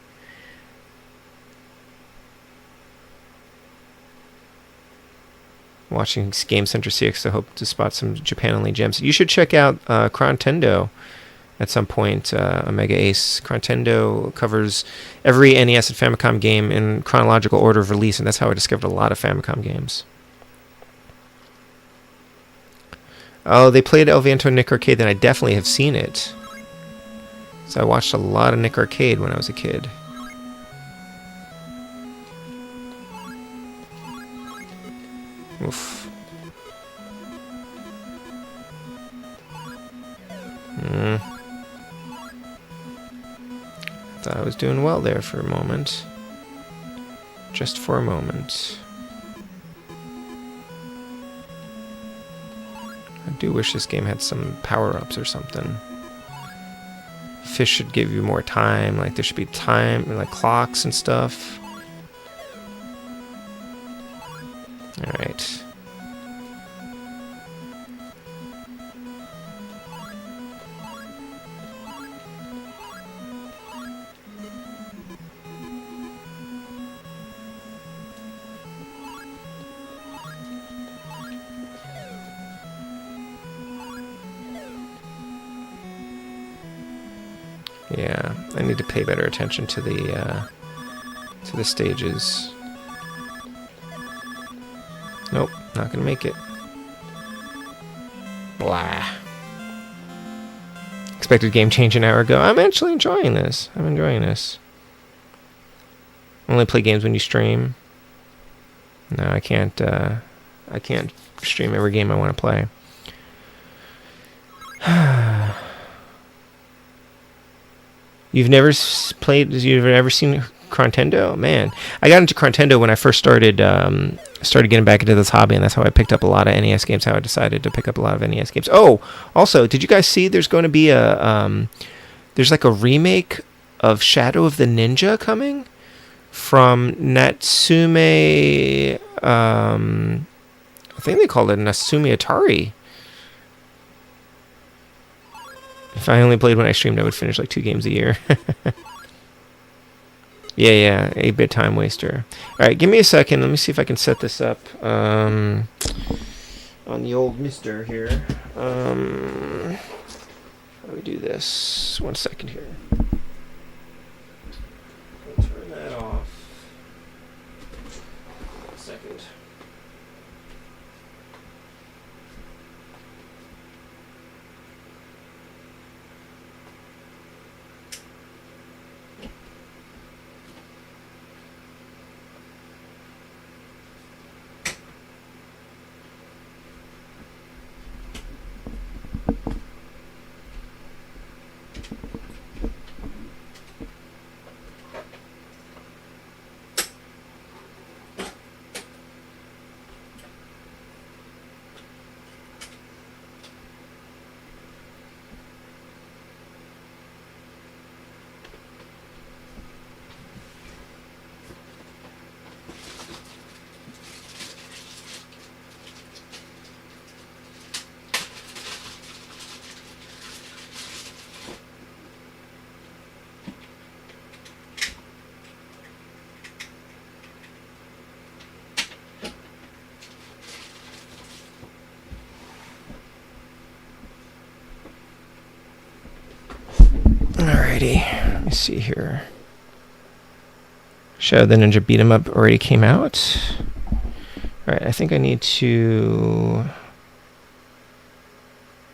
Watching Game Center CX to hope to spot some Japan-only gems. You should check out Crontendo at some point. Omega Ace. Crontendo covers every NES and Famicom game in chronological order of release, and that's how I discovered a lot of Famicom games. Oh, they played El Viento Nick Arcade, then I definitely have seen it. So I watched a lot of Nick Arcade when I was a kid. Oof. was doing well there for a moment. Just for a moment. I do wish this game had some power-ups or something. Fish should give you more time. Like, there should be time, like clocks and stuff. Alright. Yeah, I need to pay better attention to the stages. Nope, not gonna make it. Blah. Expected game change an hour ago. I'm actually enjoying this. I'm enjoying this. Only play games when you stream. No, I can't. I can't stream every game I want to play. You've never played? You've never seen Crontendo? Man, I got into Crontendo when I first started getting back into this hobby, and that's how I picked up a lot of NES games. How I decided to pick up a lot of NES games. Oh, also, did you guys see? There's going to be there's like a remake of Shadow of the Ninja coming from Natsume. I think they called it Natsume Atari. If I only played when I streamed, I would finish like 2 games a year. Yeah, 8-bit time waster. Alright, give me a second. Let me see if I can set this up on the old mister here. How do we do this? 1 second here. I'll turn that off. 1 second. Alrighty, let me see here. Shadow the Ninja Beat 'em Up already came out. Alright, I think I need to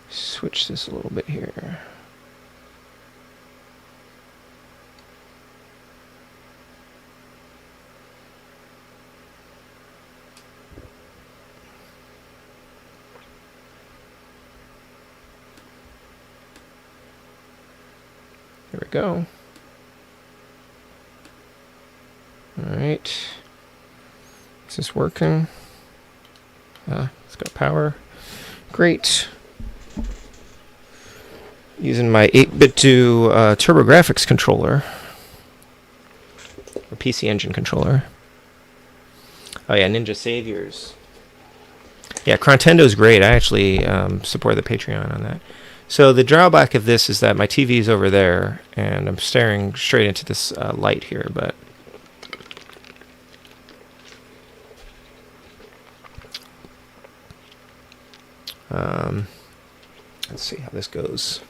switch this a little bit here. There we go. Alright. Is this working? It's got power. Great. Using my 8-bit to TurboGrafx controller. Or PC Engine controller. Oh yeah, Ninja Saviors. Yeah, Crontendo's great. I actually support the Patreon on that. So the drawback of this is that my TV is over there, and I'm staring straight into this light here, but... let's see how this goes.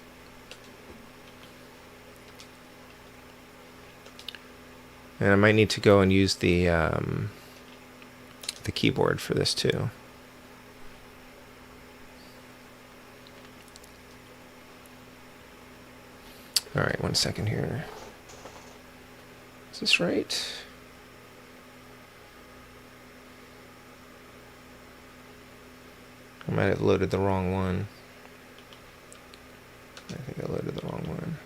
And I might need to go and use the keyboard for this too. All right, 1 second here. Is this right? I might have loaded the wrong one. I think I loaded the wrong one.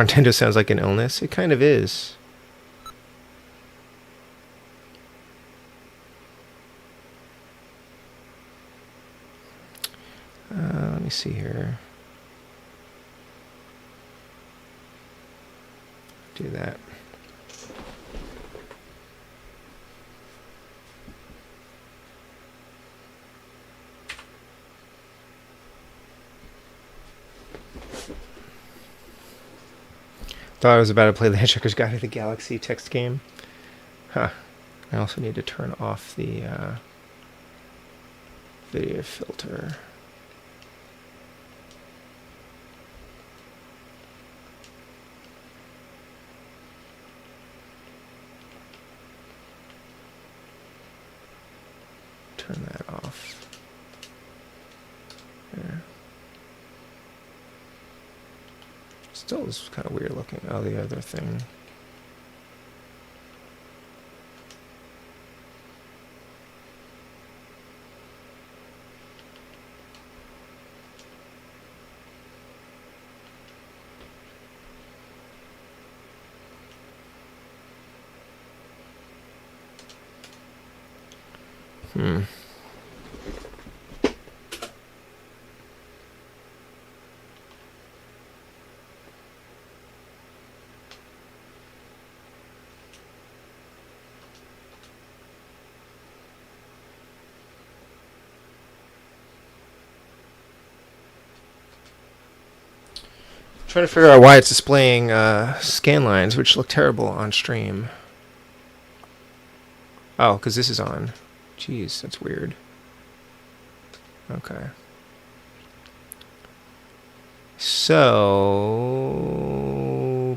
Crontendo sounds like an illness. It kind of is. Let me see here. Do that. Thought I was about to play the Hitchhiker's Guide to the Galaxy text game. Huh. I also need to turn off the video filter. Turn that off. There. Still is kind of weird looking. Oh, the other thing. Trying to figure out why it's displaying scan lines, which look terrible on stream. Oh, because this is on. Jeez, that's weird. Okay. So,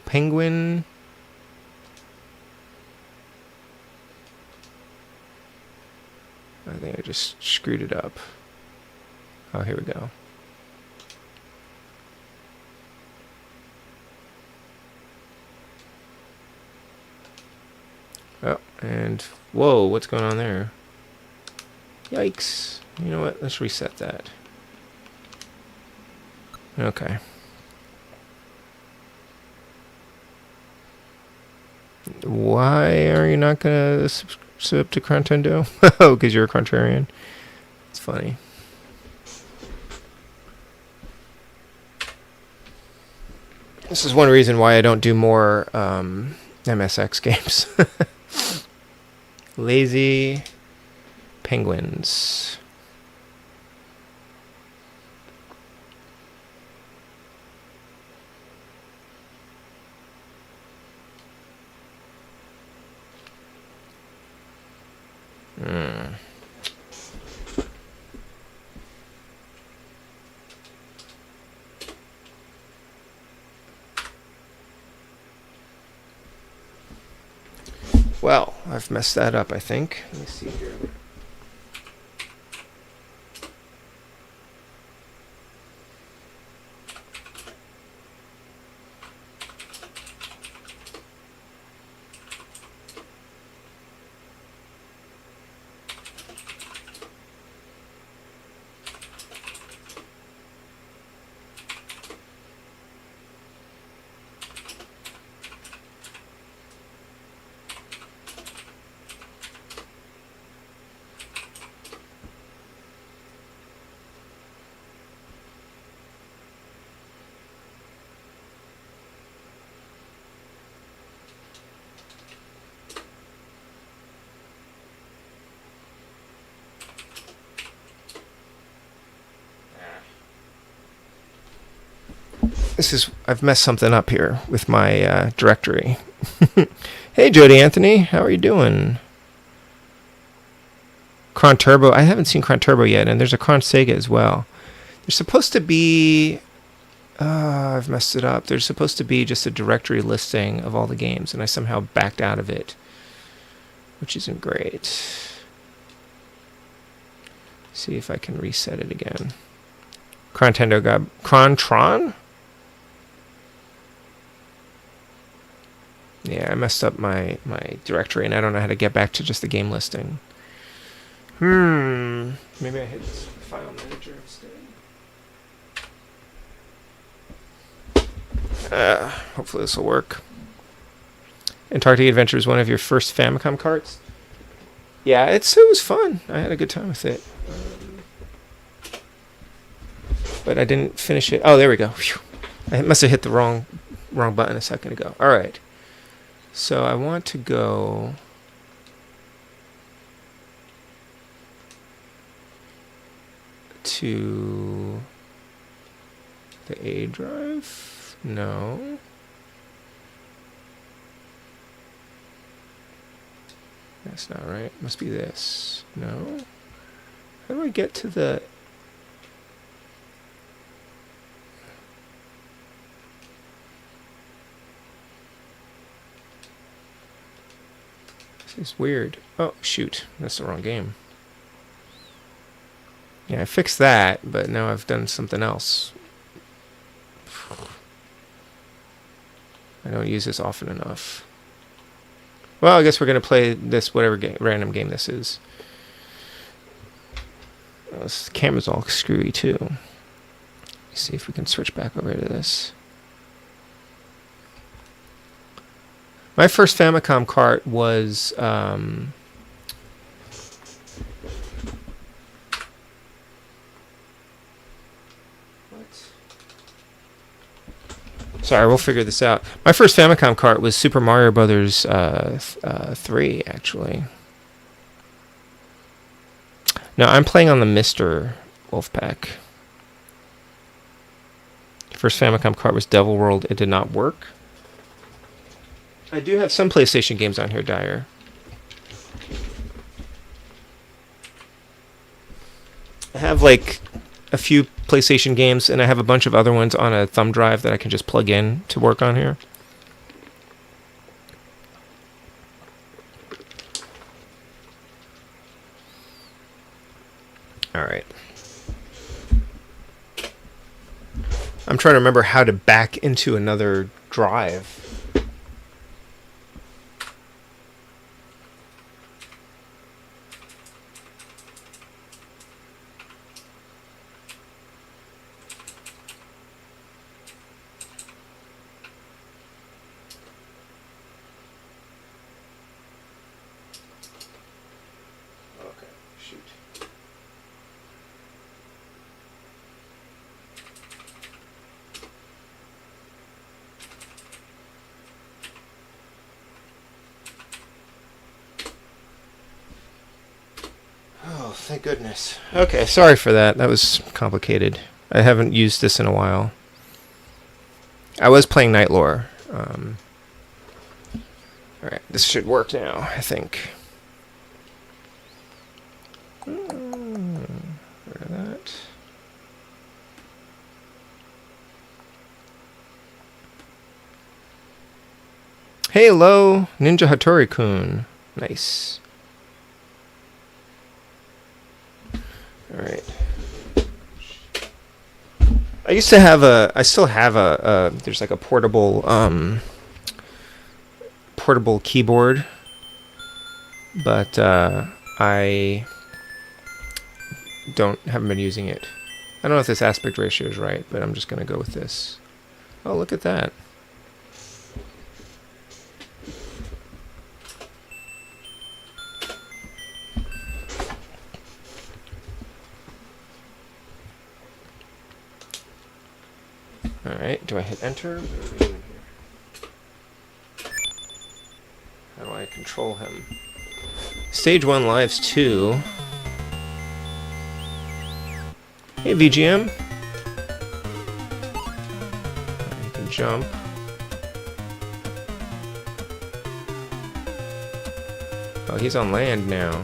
Penguin. I think I just screwed it up. Oh, here we go. Oh, and whoa, what's going on there? Yikes. You know what? Let's reset that. Okay. Why are you not going to subscribe to Crontendo? Oh, because you're a contrarian. It's funny. This is one reason why I don't do more MSX games. Lazy penguins. Well, I've messed that up, I think. Let me see here. I've messed something up here with my directory. Hey, Jody Anthony, how are you doing? Cron Turbo, I haven't seen Cron Turbo yet, and there's a Cron Sega as well. There's supposed to be, I've messed it up. There's supposed to be just a directory listing of all the games, and I somehow backed out of it, which isn't great. See if I can reset it again. Crontendo got Crontron? Yeah, I messed up my directory, and I don't know how to get back to just the game listing. Maybe I hit file manager instead. Hopefully this will work. Antarctic Adventure is one of your first Famicom carts? Yeah, it was fun. I had a good time with it. But I didn't finish it. Oh, there we go. Whew. I must have hit the wrong button a second ago. All right. So I want to go to the A drive. No. That's not right. Must be this. No. How do I get to the... This is weird. Oh, shoot. That's the wrong game. Yeah, I fixed that, but now I've done something else. I don't use this often enough. Well, I guess we're going to play this whatever random game this is. Oh, this camera's all screwy, too. Let's see if we can switch back over to this. My first Famicom cart was... Sorry, we'll figure this out. My first Famicom cart was Super Mario Brothers 3, actually. No, I'm playing on the Mr. Wolfpack. First Famicom cart was Devil World. It did not work. I do have some PlayStation games on here, Dyer. I have like a few PlayStation games, and I have a bunch of other ones on a thumb drive that I can just plug in to work on here. All right. I'm trying to remember how to back into another drive. Thank goodness. Okay, sorry for that. That was complicated. I haven't used this in a while. I was playing Night Lore. Alright, this should work now, I think. Rid of that. Hey, hello, Ninja Hattori-kun. Nice. Alright. I still have there's like a portable keyboard, but I haven't been using it. I don't know if this aspect ratio is right, but I'm just gonna go with this. Oh, look at that. Alright, do I hit enter? What are we doing here? How do I control him? Stage 1 lives 2. Hey, VGM. You can jump. Oh, he's on land now.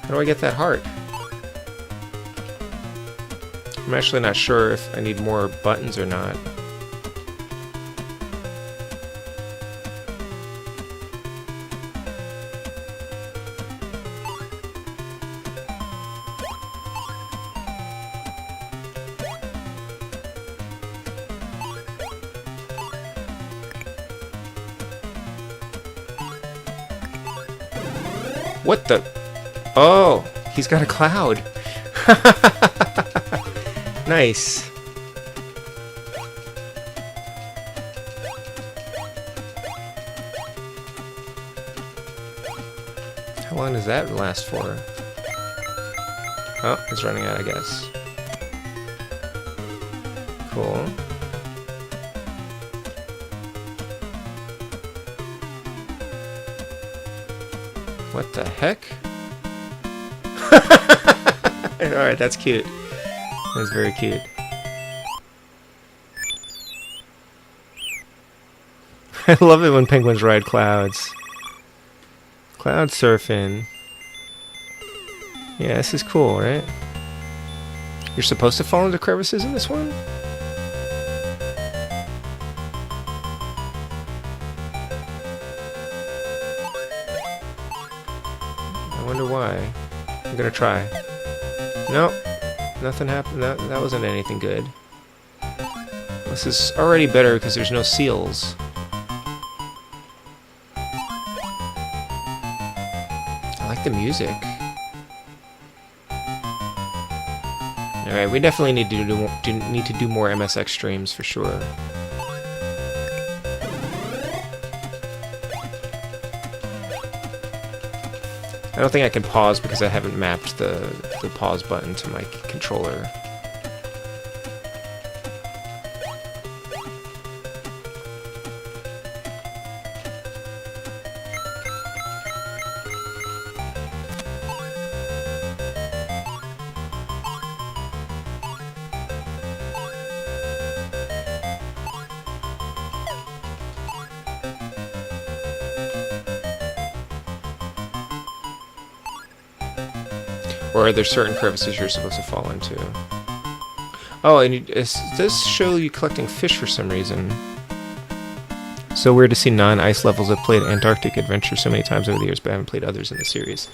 How do I get that heart? I'm actually not sure if I need more buttons or not. What the? Oh, he's got a cloud. Nice. How long does that last for? Oh, it's running out, I guess. Cool. What the heck? Alright, that's cute. That's very cute. I love it when penguins ride clouds. Cloud surfing. Yeah, this is cool, right? You're supposed to fall into crevices in this one? I wonder why. I'm gonna try. Nope. Nothing happened. That wasn't anything good. This is already better because there's no seals. I like the music. Alright, we definitely need to do more MSX streams for sure. I don't think I can pause because I haven't mapped the pause button to my controller. Or are there certain crevices you're supposed to fall into? Oh, and it does show you collecting fish for some reason. So weird to see non-ice levels. I've played Antarctic Adventure so many times over the years, but I haven't played others in the series.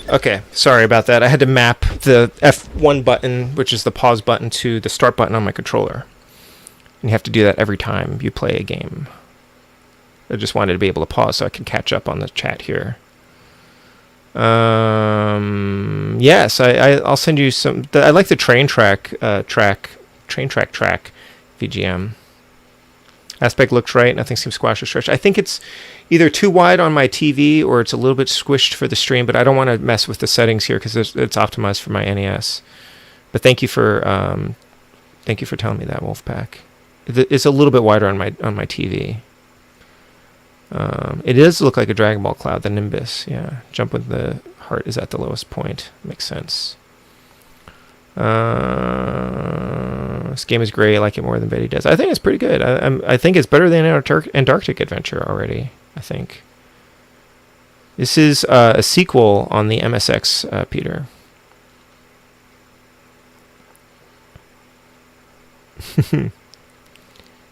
Okay, sorry about that. I had to map the F1 button, which is the pause button, to the start button on my controller. And you have to do that every time you play a game. I just wanted to be able to pause so I can catch up on the chat here. Yes, I'll send you some. I like the train track VGM. Aspect looks right. Nothing seems squashed or stretched. I think it's either too wide on my TV or it's a little bit squished for the stream, but I don't want to mess with the settings here because it's optimized for my NES. But thank you for telling me that, Wolfpack. It's a little bit wider on my TV. It does look like a Dragon Ball cloud, the Nimbus. Yeah, jump with the heart is at the lowest point. Makes sense. This game is great. I like it more than Betty does. I think it's pretty good. I think it's better than Antarctic Adventure already. I think this is a sequel on the MSX, Peter.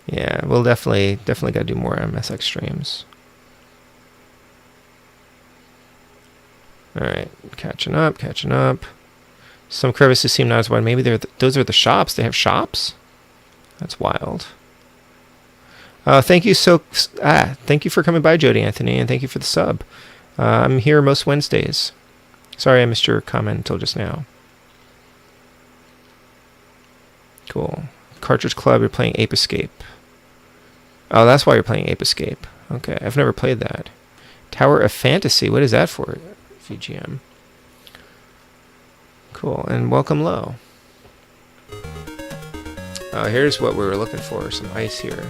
Yeah, we'll definitely got to do more MSX streams. Alright, catching up, catching up. Some crevices seem not as wide. Maybe those are the shops. They have shops? That's wild. Thank you thank you for coming by, Jody Anthony, and thank you for the sub. I'm here most Wednesdays. Sorry I missed your comment until just now. Cool. Cartridge Club, you're playing Ape Escape. Oh, that's why you're playing Ape Escape. Okay, I've never played that. Tower of Fantasy, what is that for, VGM? Cool, and welcome low. Here's what we were looking for, some ice here.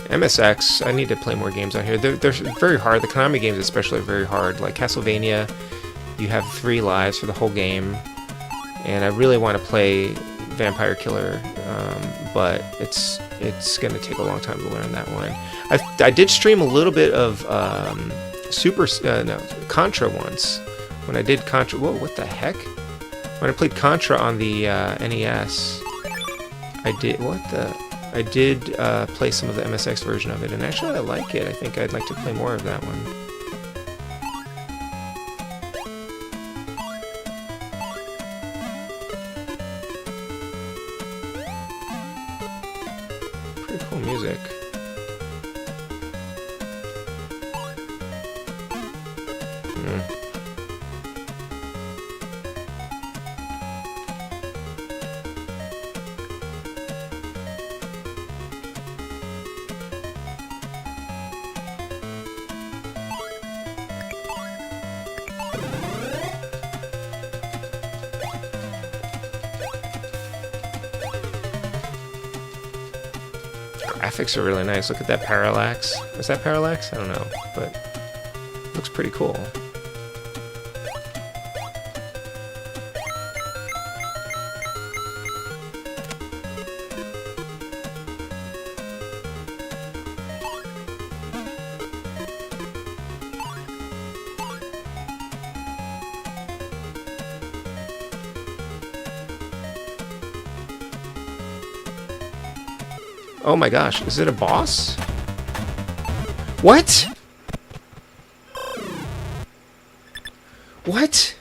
MSX, I need to play more games on here. They're very hard. The Konami games especially are very hard. Like Castlevania, you have 3 lives for the whole game. And I really want to play Vampire Killer, but it's going to take a long time to learn that one. I did stream a little bit of Contra once. When I did Contra... Whoa, what the heck? When I played Contra on the NES, I did play some of the MSX version of it, and actually I like it. I think I'd like to play more of that one. Pretty cool music. Graphics are really nice. Look at that parallax. Is that parallax? I don't know, but looks pretty cool. Oh my gosh, is it a boss? What? What?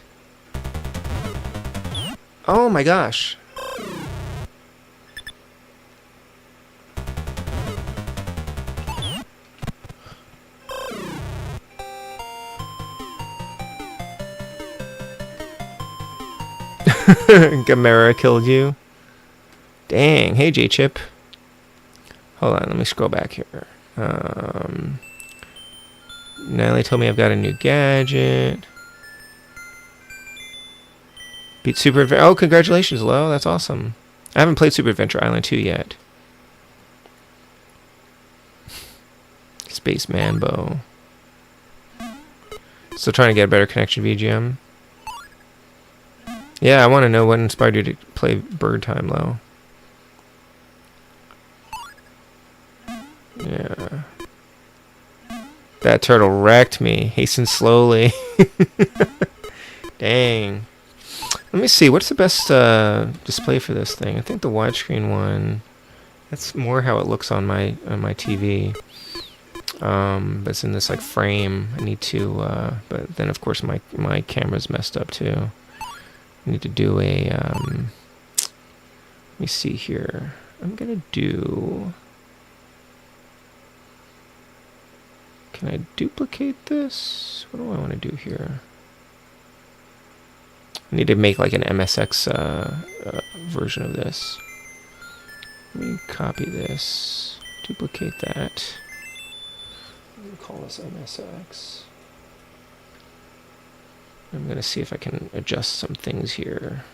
Oh my gosh. Gamera killed you. Dang. Hey, J-Chip. Hold on, let me scroll back here. Natalie told me I've got a new gadget. Beat Super Adventure. Oh, congratulations, Lo. That's awesome. I haven't played Super Adventure Island 2 yet. Space Manbo. Still trying to get a better connection, VGM. Yeah, I want to know what inspired you to play Bird Time, Lo. Yeah. That turtle wrecked me. Hasten slowly. Dang. Let me see. What's the best display for this thing? I think the widescreen one. That's more how it looks on my TV. But it's in this like frame. I need to. But then of course my camera's messed up too. I need to do a. Let me see here. I'm gonna do. Can I duplicate this? What do I want to do here? I need to make like an MSX version of this. Let me copy this, duplicate that. Let me call this MSX. I'm going to see if I can adjust some things here.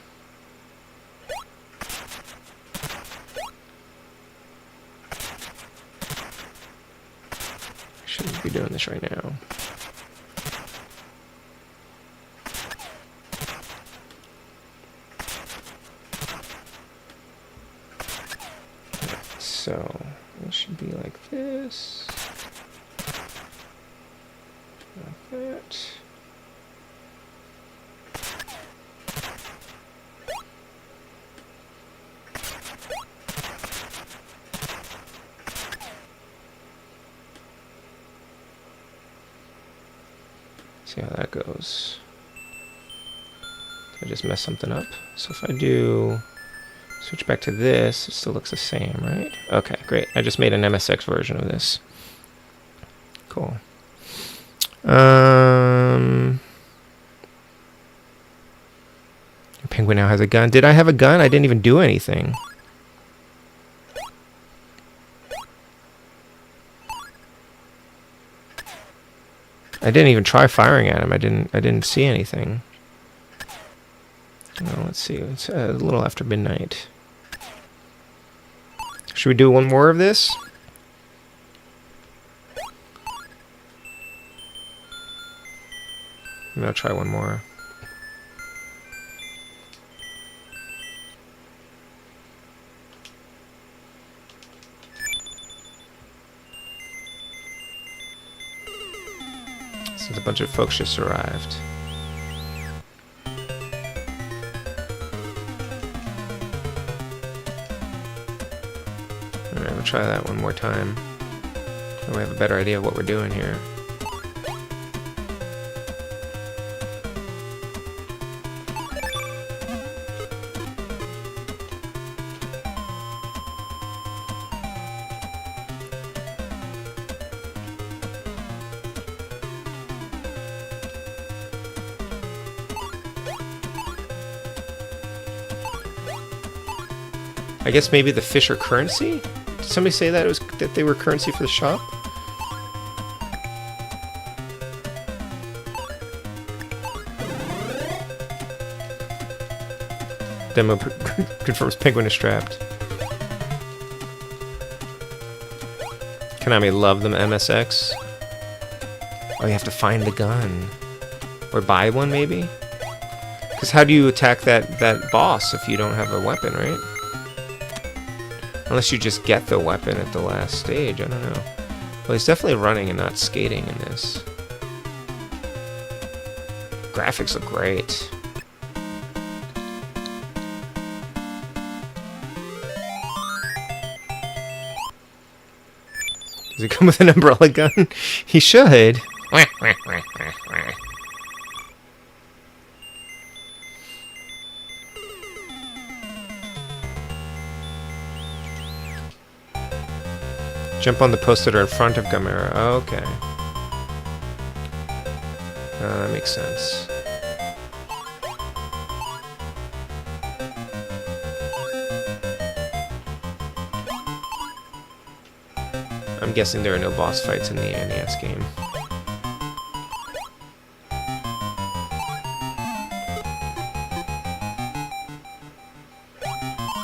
Shouldn't be doing this right now. So it should be like this. Like that. see how that goes. I just messed something up. So if I do switch back to this, it still looks the same, right? Okay, great. I just made an MSX version of this. Cool. Penguin now has a gun. Did I have a gun? I didn't even do anything. I didn't even try firing at him. I didn't see anything. Well, let's see. It's a little after midnight. Should we do one more of this? Maybe I'll try one more. Since a bunch of folks just arrived. Alright, we'll try that one more time. So we have a better idea of what we're doing here. I guess maybe the fish are currency? Did somebody say that that they were currency for the shop? Demo confirms Penguin is strapped. Konami love them MSX. Oh, you have to find the gun. Or buy one, maybe? Because how do you attack that boss if you don't have a weapon, right? Unless you just get the weapon at the last stage, I don't know. Well, he's definitely running and not skating in this. Graphics look great. Does he come with an umbrella gun? He should. Jump on the posts that are in front of Gamera. Oh, okay. That makes sense. I'm guessing there are no boss fights in the NES game.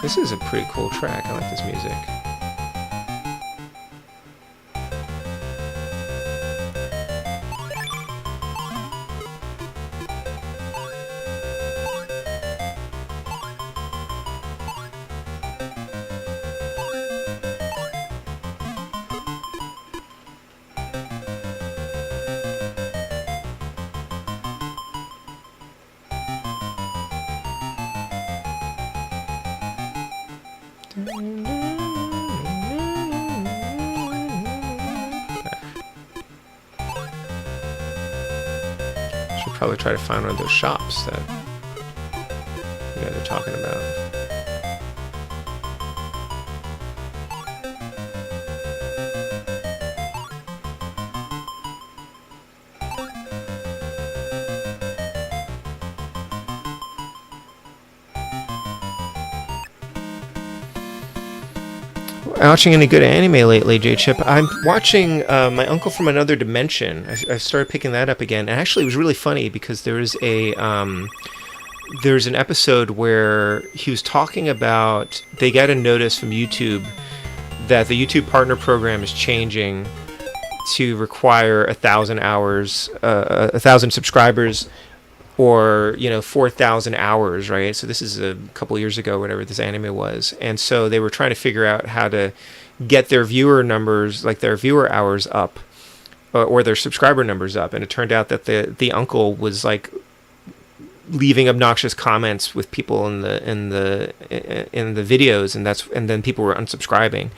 This is a pretty cool track. I like this music. Should probably try to find one of those shops that you guys are talking about. Watching any good anime lately, J-Chip? I'm watching My Uncle from Another Dimension. I started picking that up again. And actually, it was really funny because there's an episode where he was talking about they got a notice from YouTube that the YouTube Partner Program is changing to require 1,000 hours, 1,000 subscribers, or 4,000 hours, right? So this is a couple years ago, whatever this anime was, and so they were trying to figure out how to get their viewer numbers, like their viewer hours up, or their subscriber numbers up. And it turned out that the uncle was like leaving obnoxious comments with people in the videos, and then people were unsubscribing.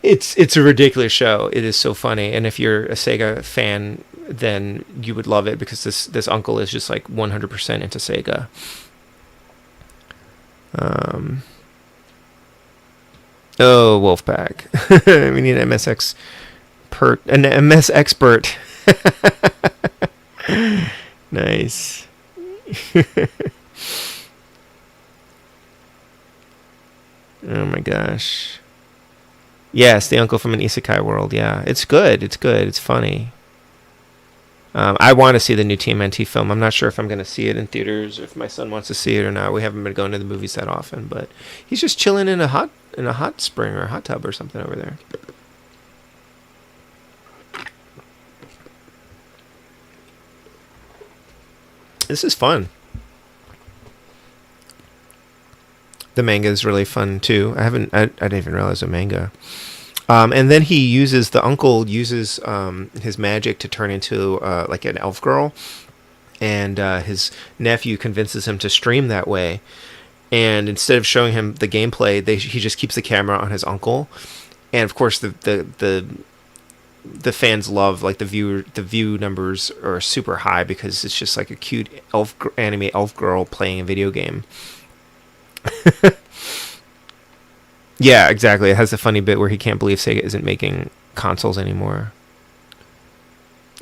It's a ridiculous show. It is so funny, and if you're a Sega fan, then you would love it, because this uncle is just like 100% into Sega. Oh, Wolfpack. We need an MSX an MS expert. Nice. Oh my gosh. Yes, the uncle from an isekai world. Yeah, it's good. It's good. It's funny. I want to see the new TMNT film. I'm not sure if I'm going to see it in theaters, or if my son wants to see it or not. We haven't been going to the movies that often, but he's just chilling in a hot spring or a hot tub or something over there. This is fun. The manga is really fun too. I didn't even realize a manga. And then the uncle uses his magic to turn into like an elf girl, and his nephew convinces him to stream that way. And instead of showing him the gameplay, he just keeps the camera on his uncle. And of course, the fans love, like, the view numbers are super high, because it's just like a cute anime elf girl playing a video game. Yeah, exactly. It has a funny bit where he can't believe Sega isn't making consoles anymore.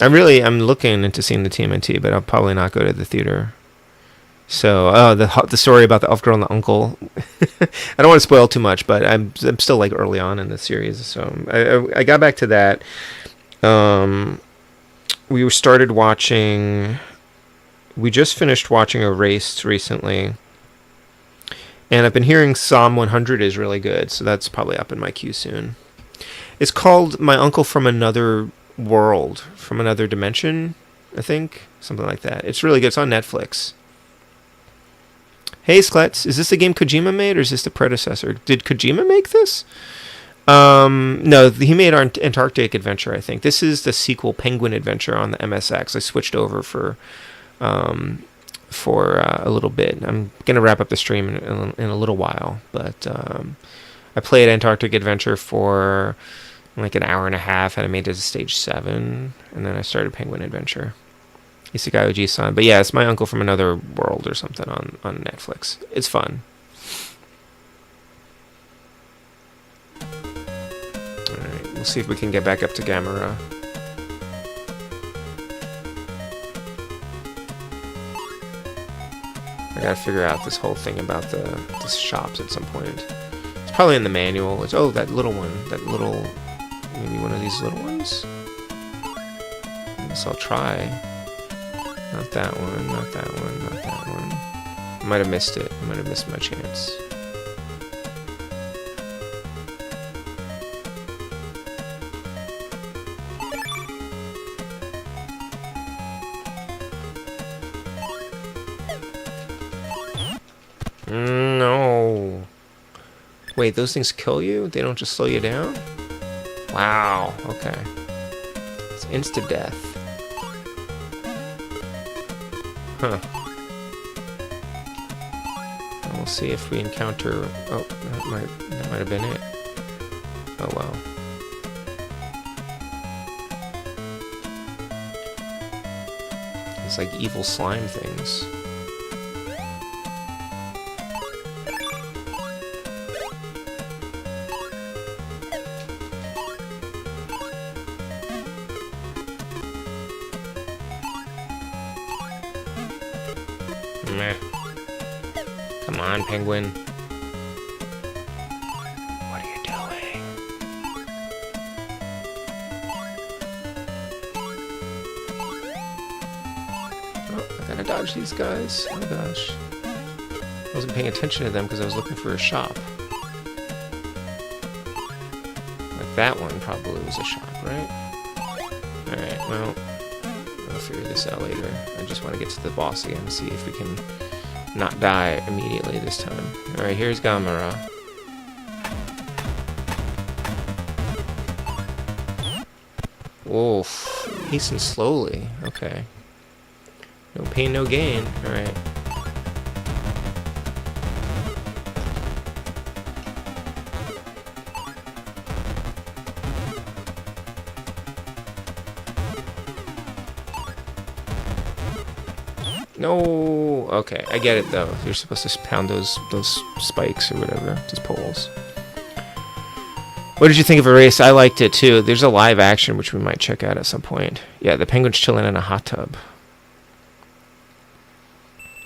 I'm looking into seeing the TMNT, but I'll probably not go to the theater. So, the story about the elf girl and the uncle. I don't want to spoil too much, but I'm still like early on in the series, so I got back to that. We started watching. We just finished watching Erased recently. And I've been hearing Psalm 100 is really good, so that's probably up in my queue soon. It's called My Uncle from Another World, from Another Dimension, I think. Something like that. It's really good. It's on Netflix. Hey, Sklets, is this the game Kojima made, or is this the predecessor? Did Kojima make this? No, he made Antarctic Adventure, I think. This is the sequel, Penguin Adventure, on the MSX. I switched over for a little bit. I'm going to wrap up the stream in a little while, but I played Antarctic Adventure for like an hour and a half, and I made it to stage 7, and then I started Penguin Adventure. Isekai Oji-san. But yeah, it's My Uncle from Another World or something on Netflix. It's fun. Alright, we'll see if we can get back up to Gamera. I gotta figure out this whole thing about the shops at some point. It's probably in the manual. That little one. Maybe one of these little ones? I guess I'll try. Not that one, not that one, not that one. I might have missed it. I might have missed my chance. No. Wait, those things kill you? They don't just slow you down? Wow, okay. It's insta-death. Huh. We'll see if we encounter... Oh, that might have been it. Oh, well. It's like evil slime things. Meh. Come on, penguin. What are you doing? Oh, I gotta dodge these guys. Oh gosh. I wasn't paying attention to them because I was looking for a shop. Like that one probably was a shop, right? Alright, well... I'll figure this out later. I just want to get to the boss again and see if we can not die immediately this time. Alright, here's Gamera. Oof. Hasten slowly. Okay. No pain, no gain. Alright. No. Okay, I get it though. You're supposed to pound those spikes or whatever, those poles. What did you think of Erase? I liked it too. There's a live action which we might check out at some point. Yeah, the penguin's chilling in a hot tub.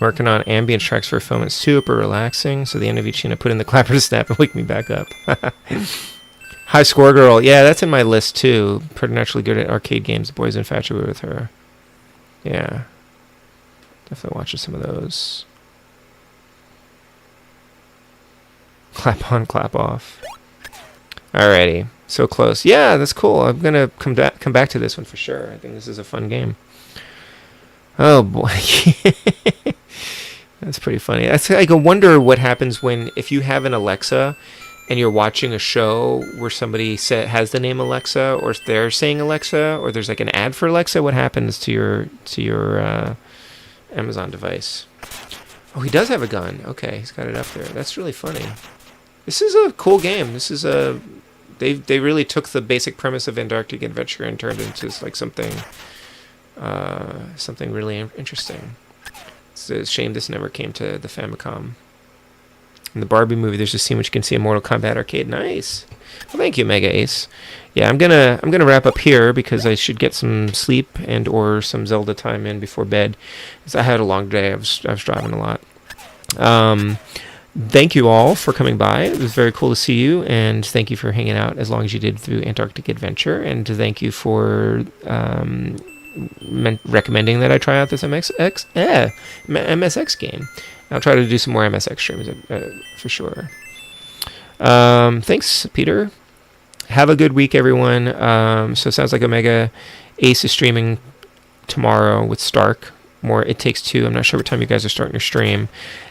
Working on ambient tracks for a film. It's super relaxing. So the end of each scene, I put in the clapper to snap and wake me back up. High Score Girl. Yeah, that's in my list too. Preternaturally good at arcade games. The boys infatuated with her. Yeah. Definitely watching some of those. Clap on, clap off. Alrighty. So close. Yeah, that's cool. I'm going to come back to this one for sure. I think this is a fun game. Oh, boy. That's pretty funny. That's like I wonder what happens if you have an Alexa and you're watching a show where somebody has the name Alexa, or they're saying Alexa, or there's like an ad for Alexa. What happens to your Amazon device? Oh, he does have a gun. Okay, he's got it up there. That's really funny. This is a cool game. This is they really took the basic premise of Antarctic Adventure and turned it into like something really interesting. It's a shame this never came to the Famicom. In the Barbie movie, there's a scene which you can see in Mortal Kombat Arcade. Nice. Well, thank you, Mega Ace. Yeah, I'm gonna wrap up here because I should get some sleep and or some Zelda time in before bed. Because I had a long day. I was driving a lot. Thank you all for coming by. It was very cool to see you, and thank you for hanging out as long as you did through Antarctic Adventure. And thank you for recommending that I try out this MSX game. I'll try to do some more MSX streams for sure. Thanks, Peter. Have a good week, everyone. So it sounds like Omega Ace is streaming tomorrow with Stark. More It Takes Two. I'm not sure what time you guys are starting your stream.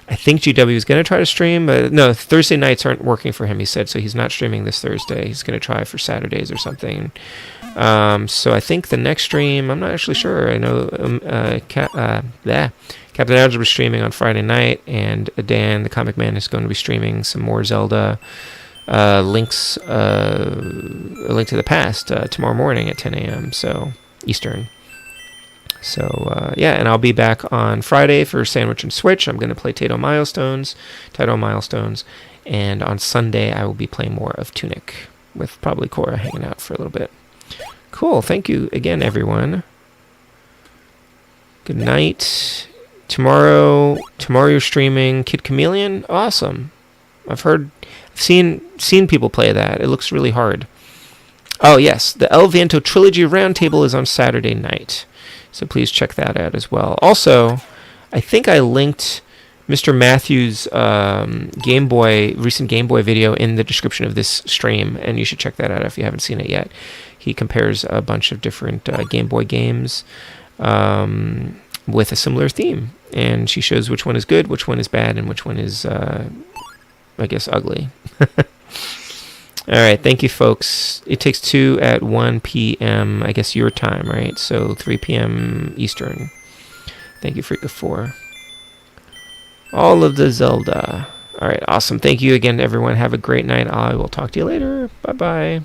I think GW is going to try to stream, but no, Thursday nights aren't working for him, he said, so he's not streaming this Thursday. He's going to try for Saturdays or something. So I think the next stream, I'm not actually sure. I know Captain Algebra is streaming on Friday night, and Dan, the Comic Man, is going to be streaming some more Zelda links, A Link to the Past tomorrow morning at 10 a.m. so Eastern. So, yeah, and I'll be back on Friday for Sandwich and Switch. I'm going to play Taito Milestones, and on Sunday I will be playing more of Tunic with probably Cora hanging out for a little bit. Cool. Thank you again, everyone. Good night. Tomorrow you're streaming Kid Chameleon. Awesome. I've seen people play that. It looks really hard. Oh, yes. The El Viento Trilogy Roundtable is on Saturday night. So please check that out as well. Also, I think I linked Mr. Matthews' recent Game Boy video in the description of this stream, and you should check that out if you haven't seen it yet. He compares a bunch of different Game Boy games with a similar theme, and she shows which one is good, which one is bad, and which one is, I guess, ugly. All right, thank you, folks. It Takes Two at 1 p.m., I guess your time, right? So 3 p.m. Eastern. Thank you, Freak of Four. All of the Zelda. All right, awesome. Thank you again, everyone. Have a great night. I will talk to you later. Bye-bye.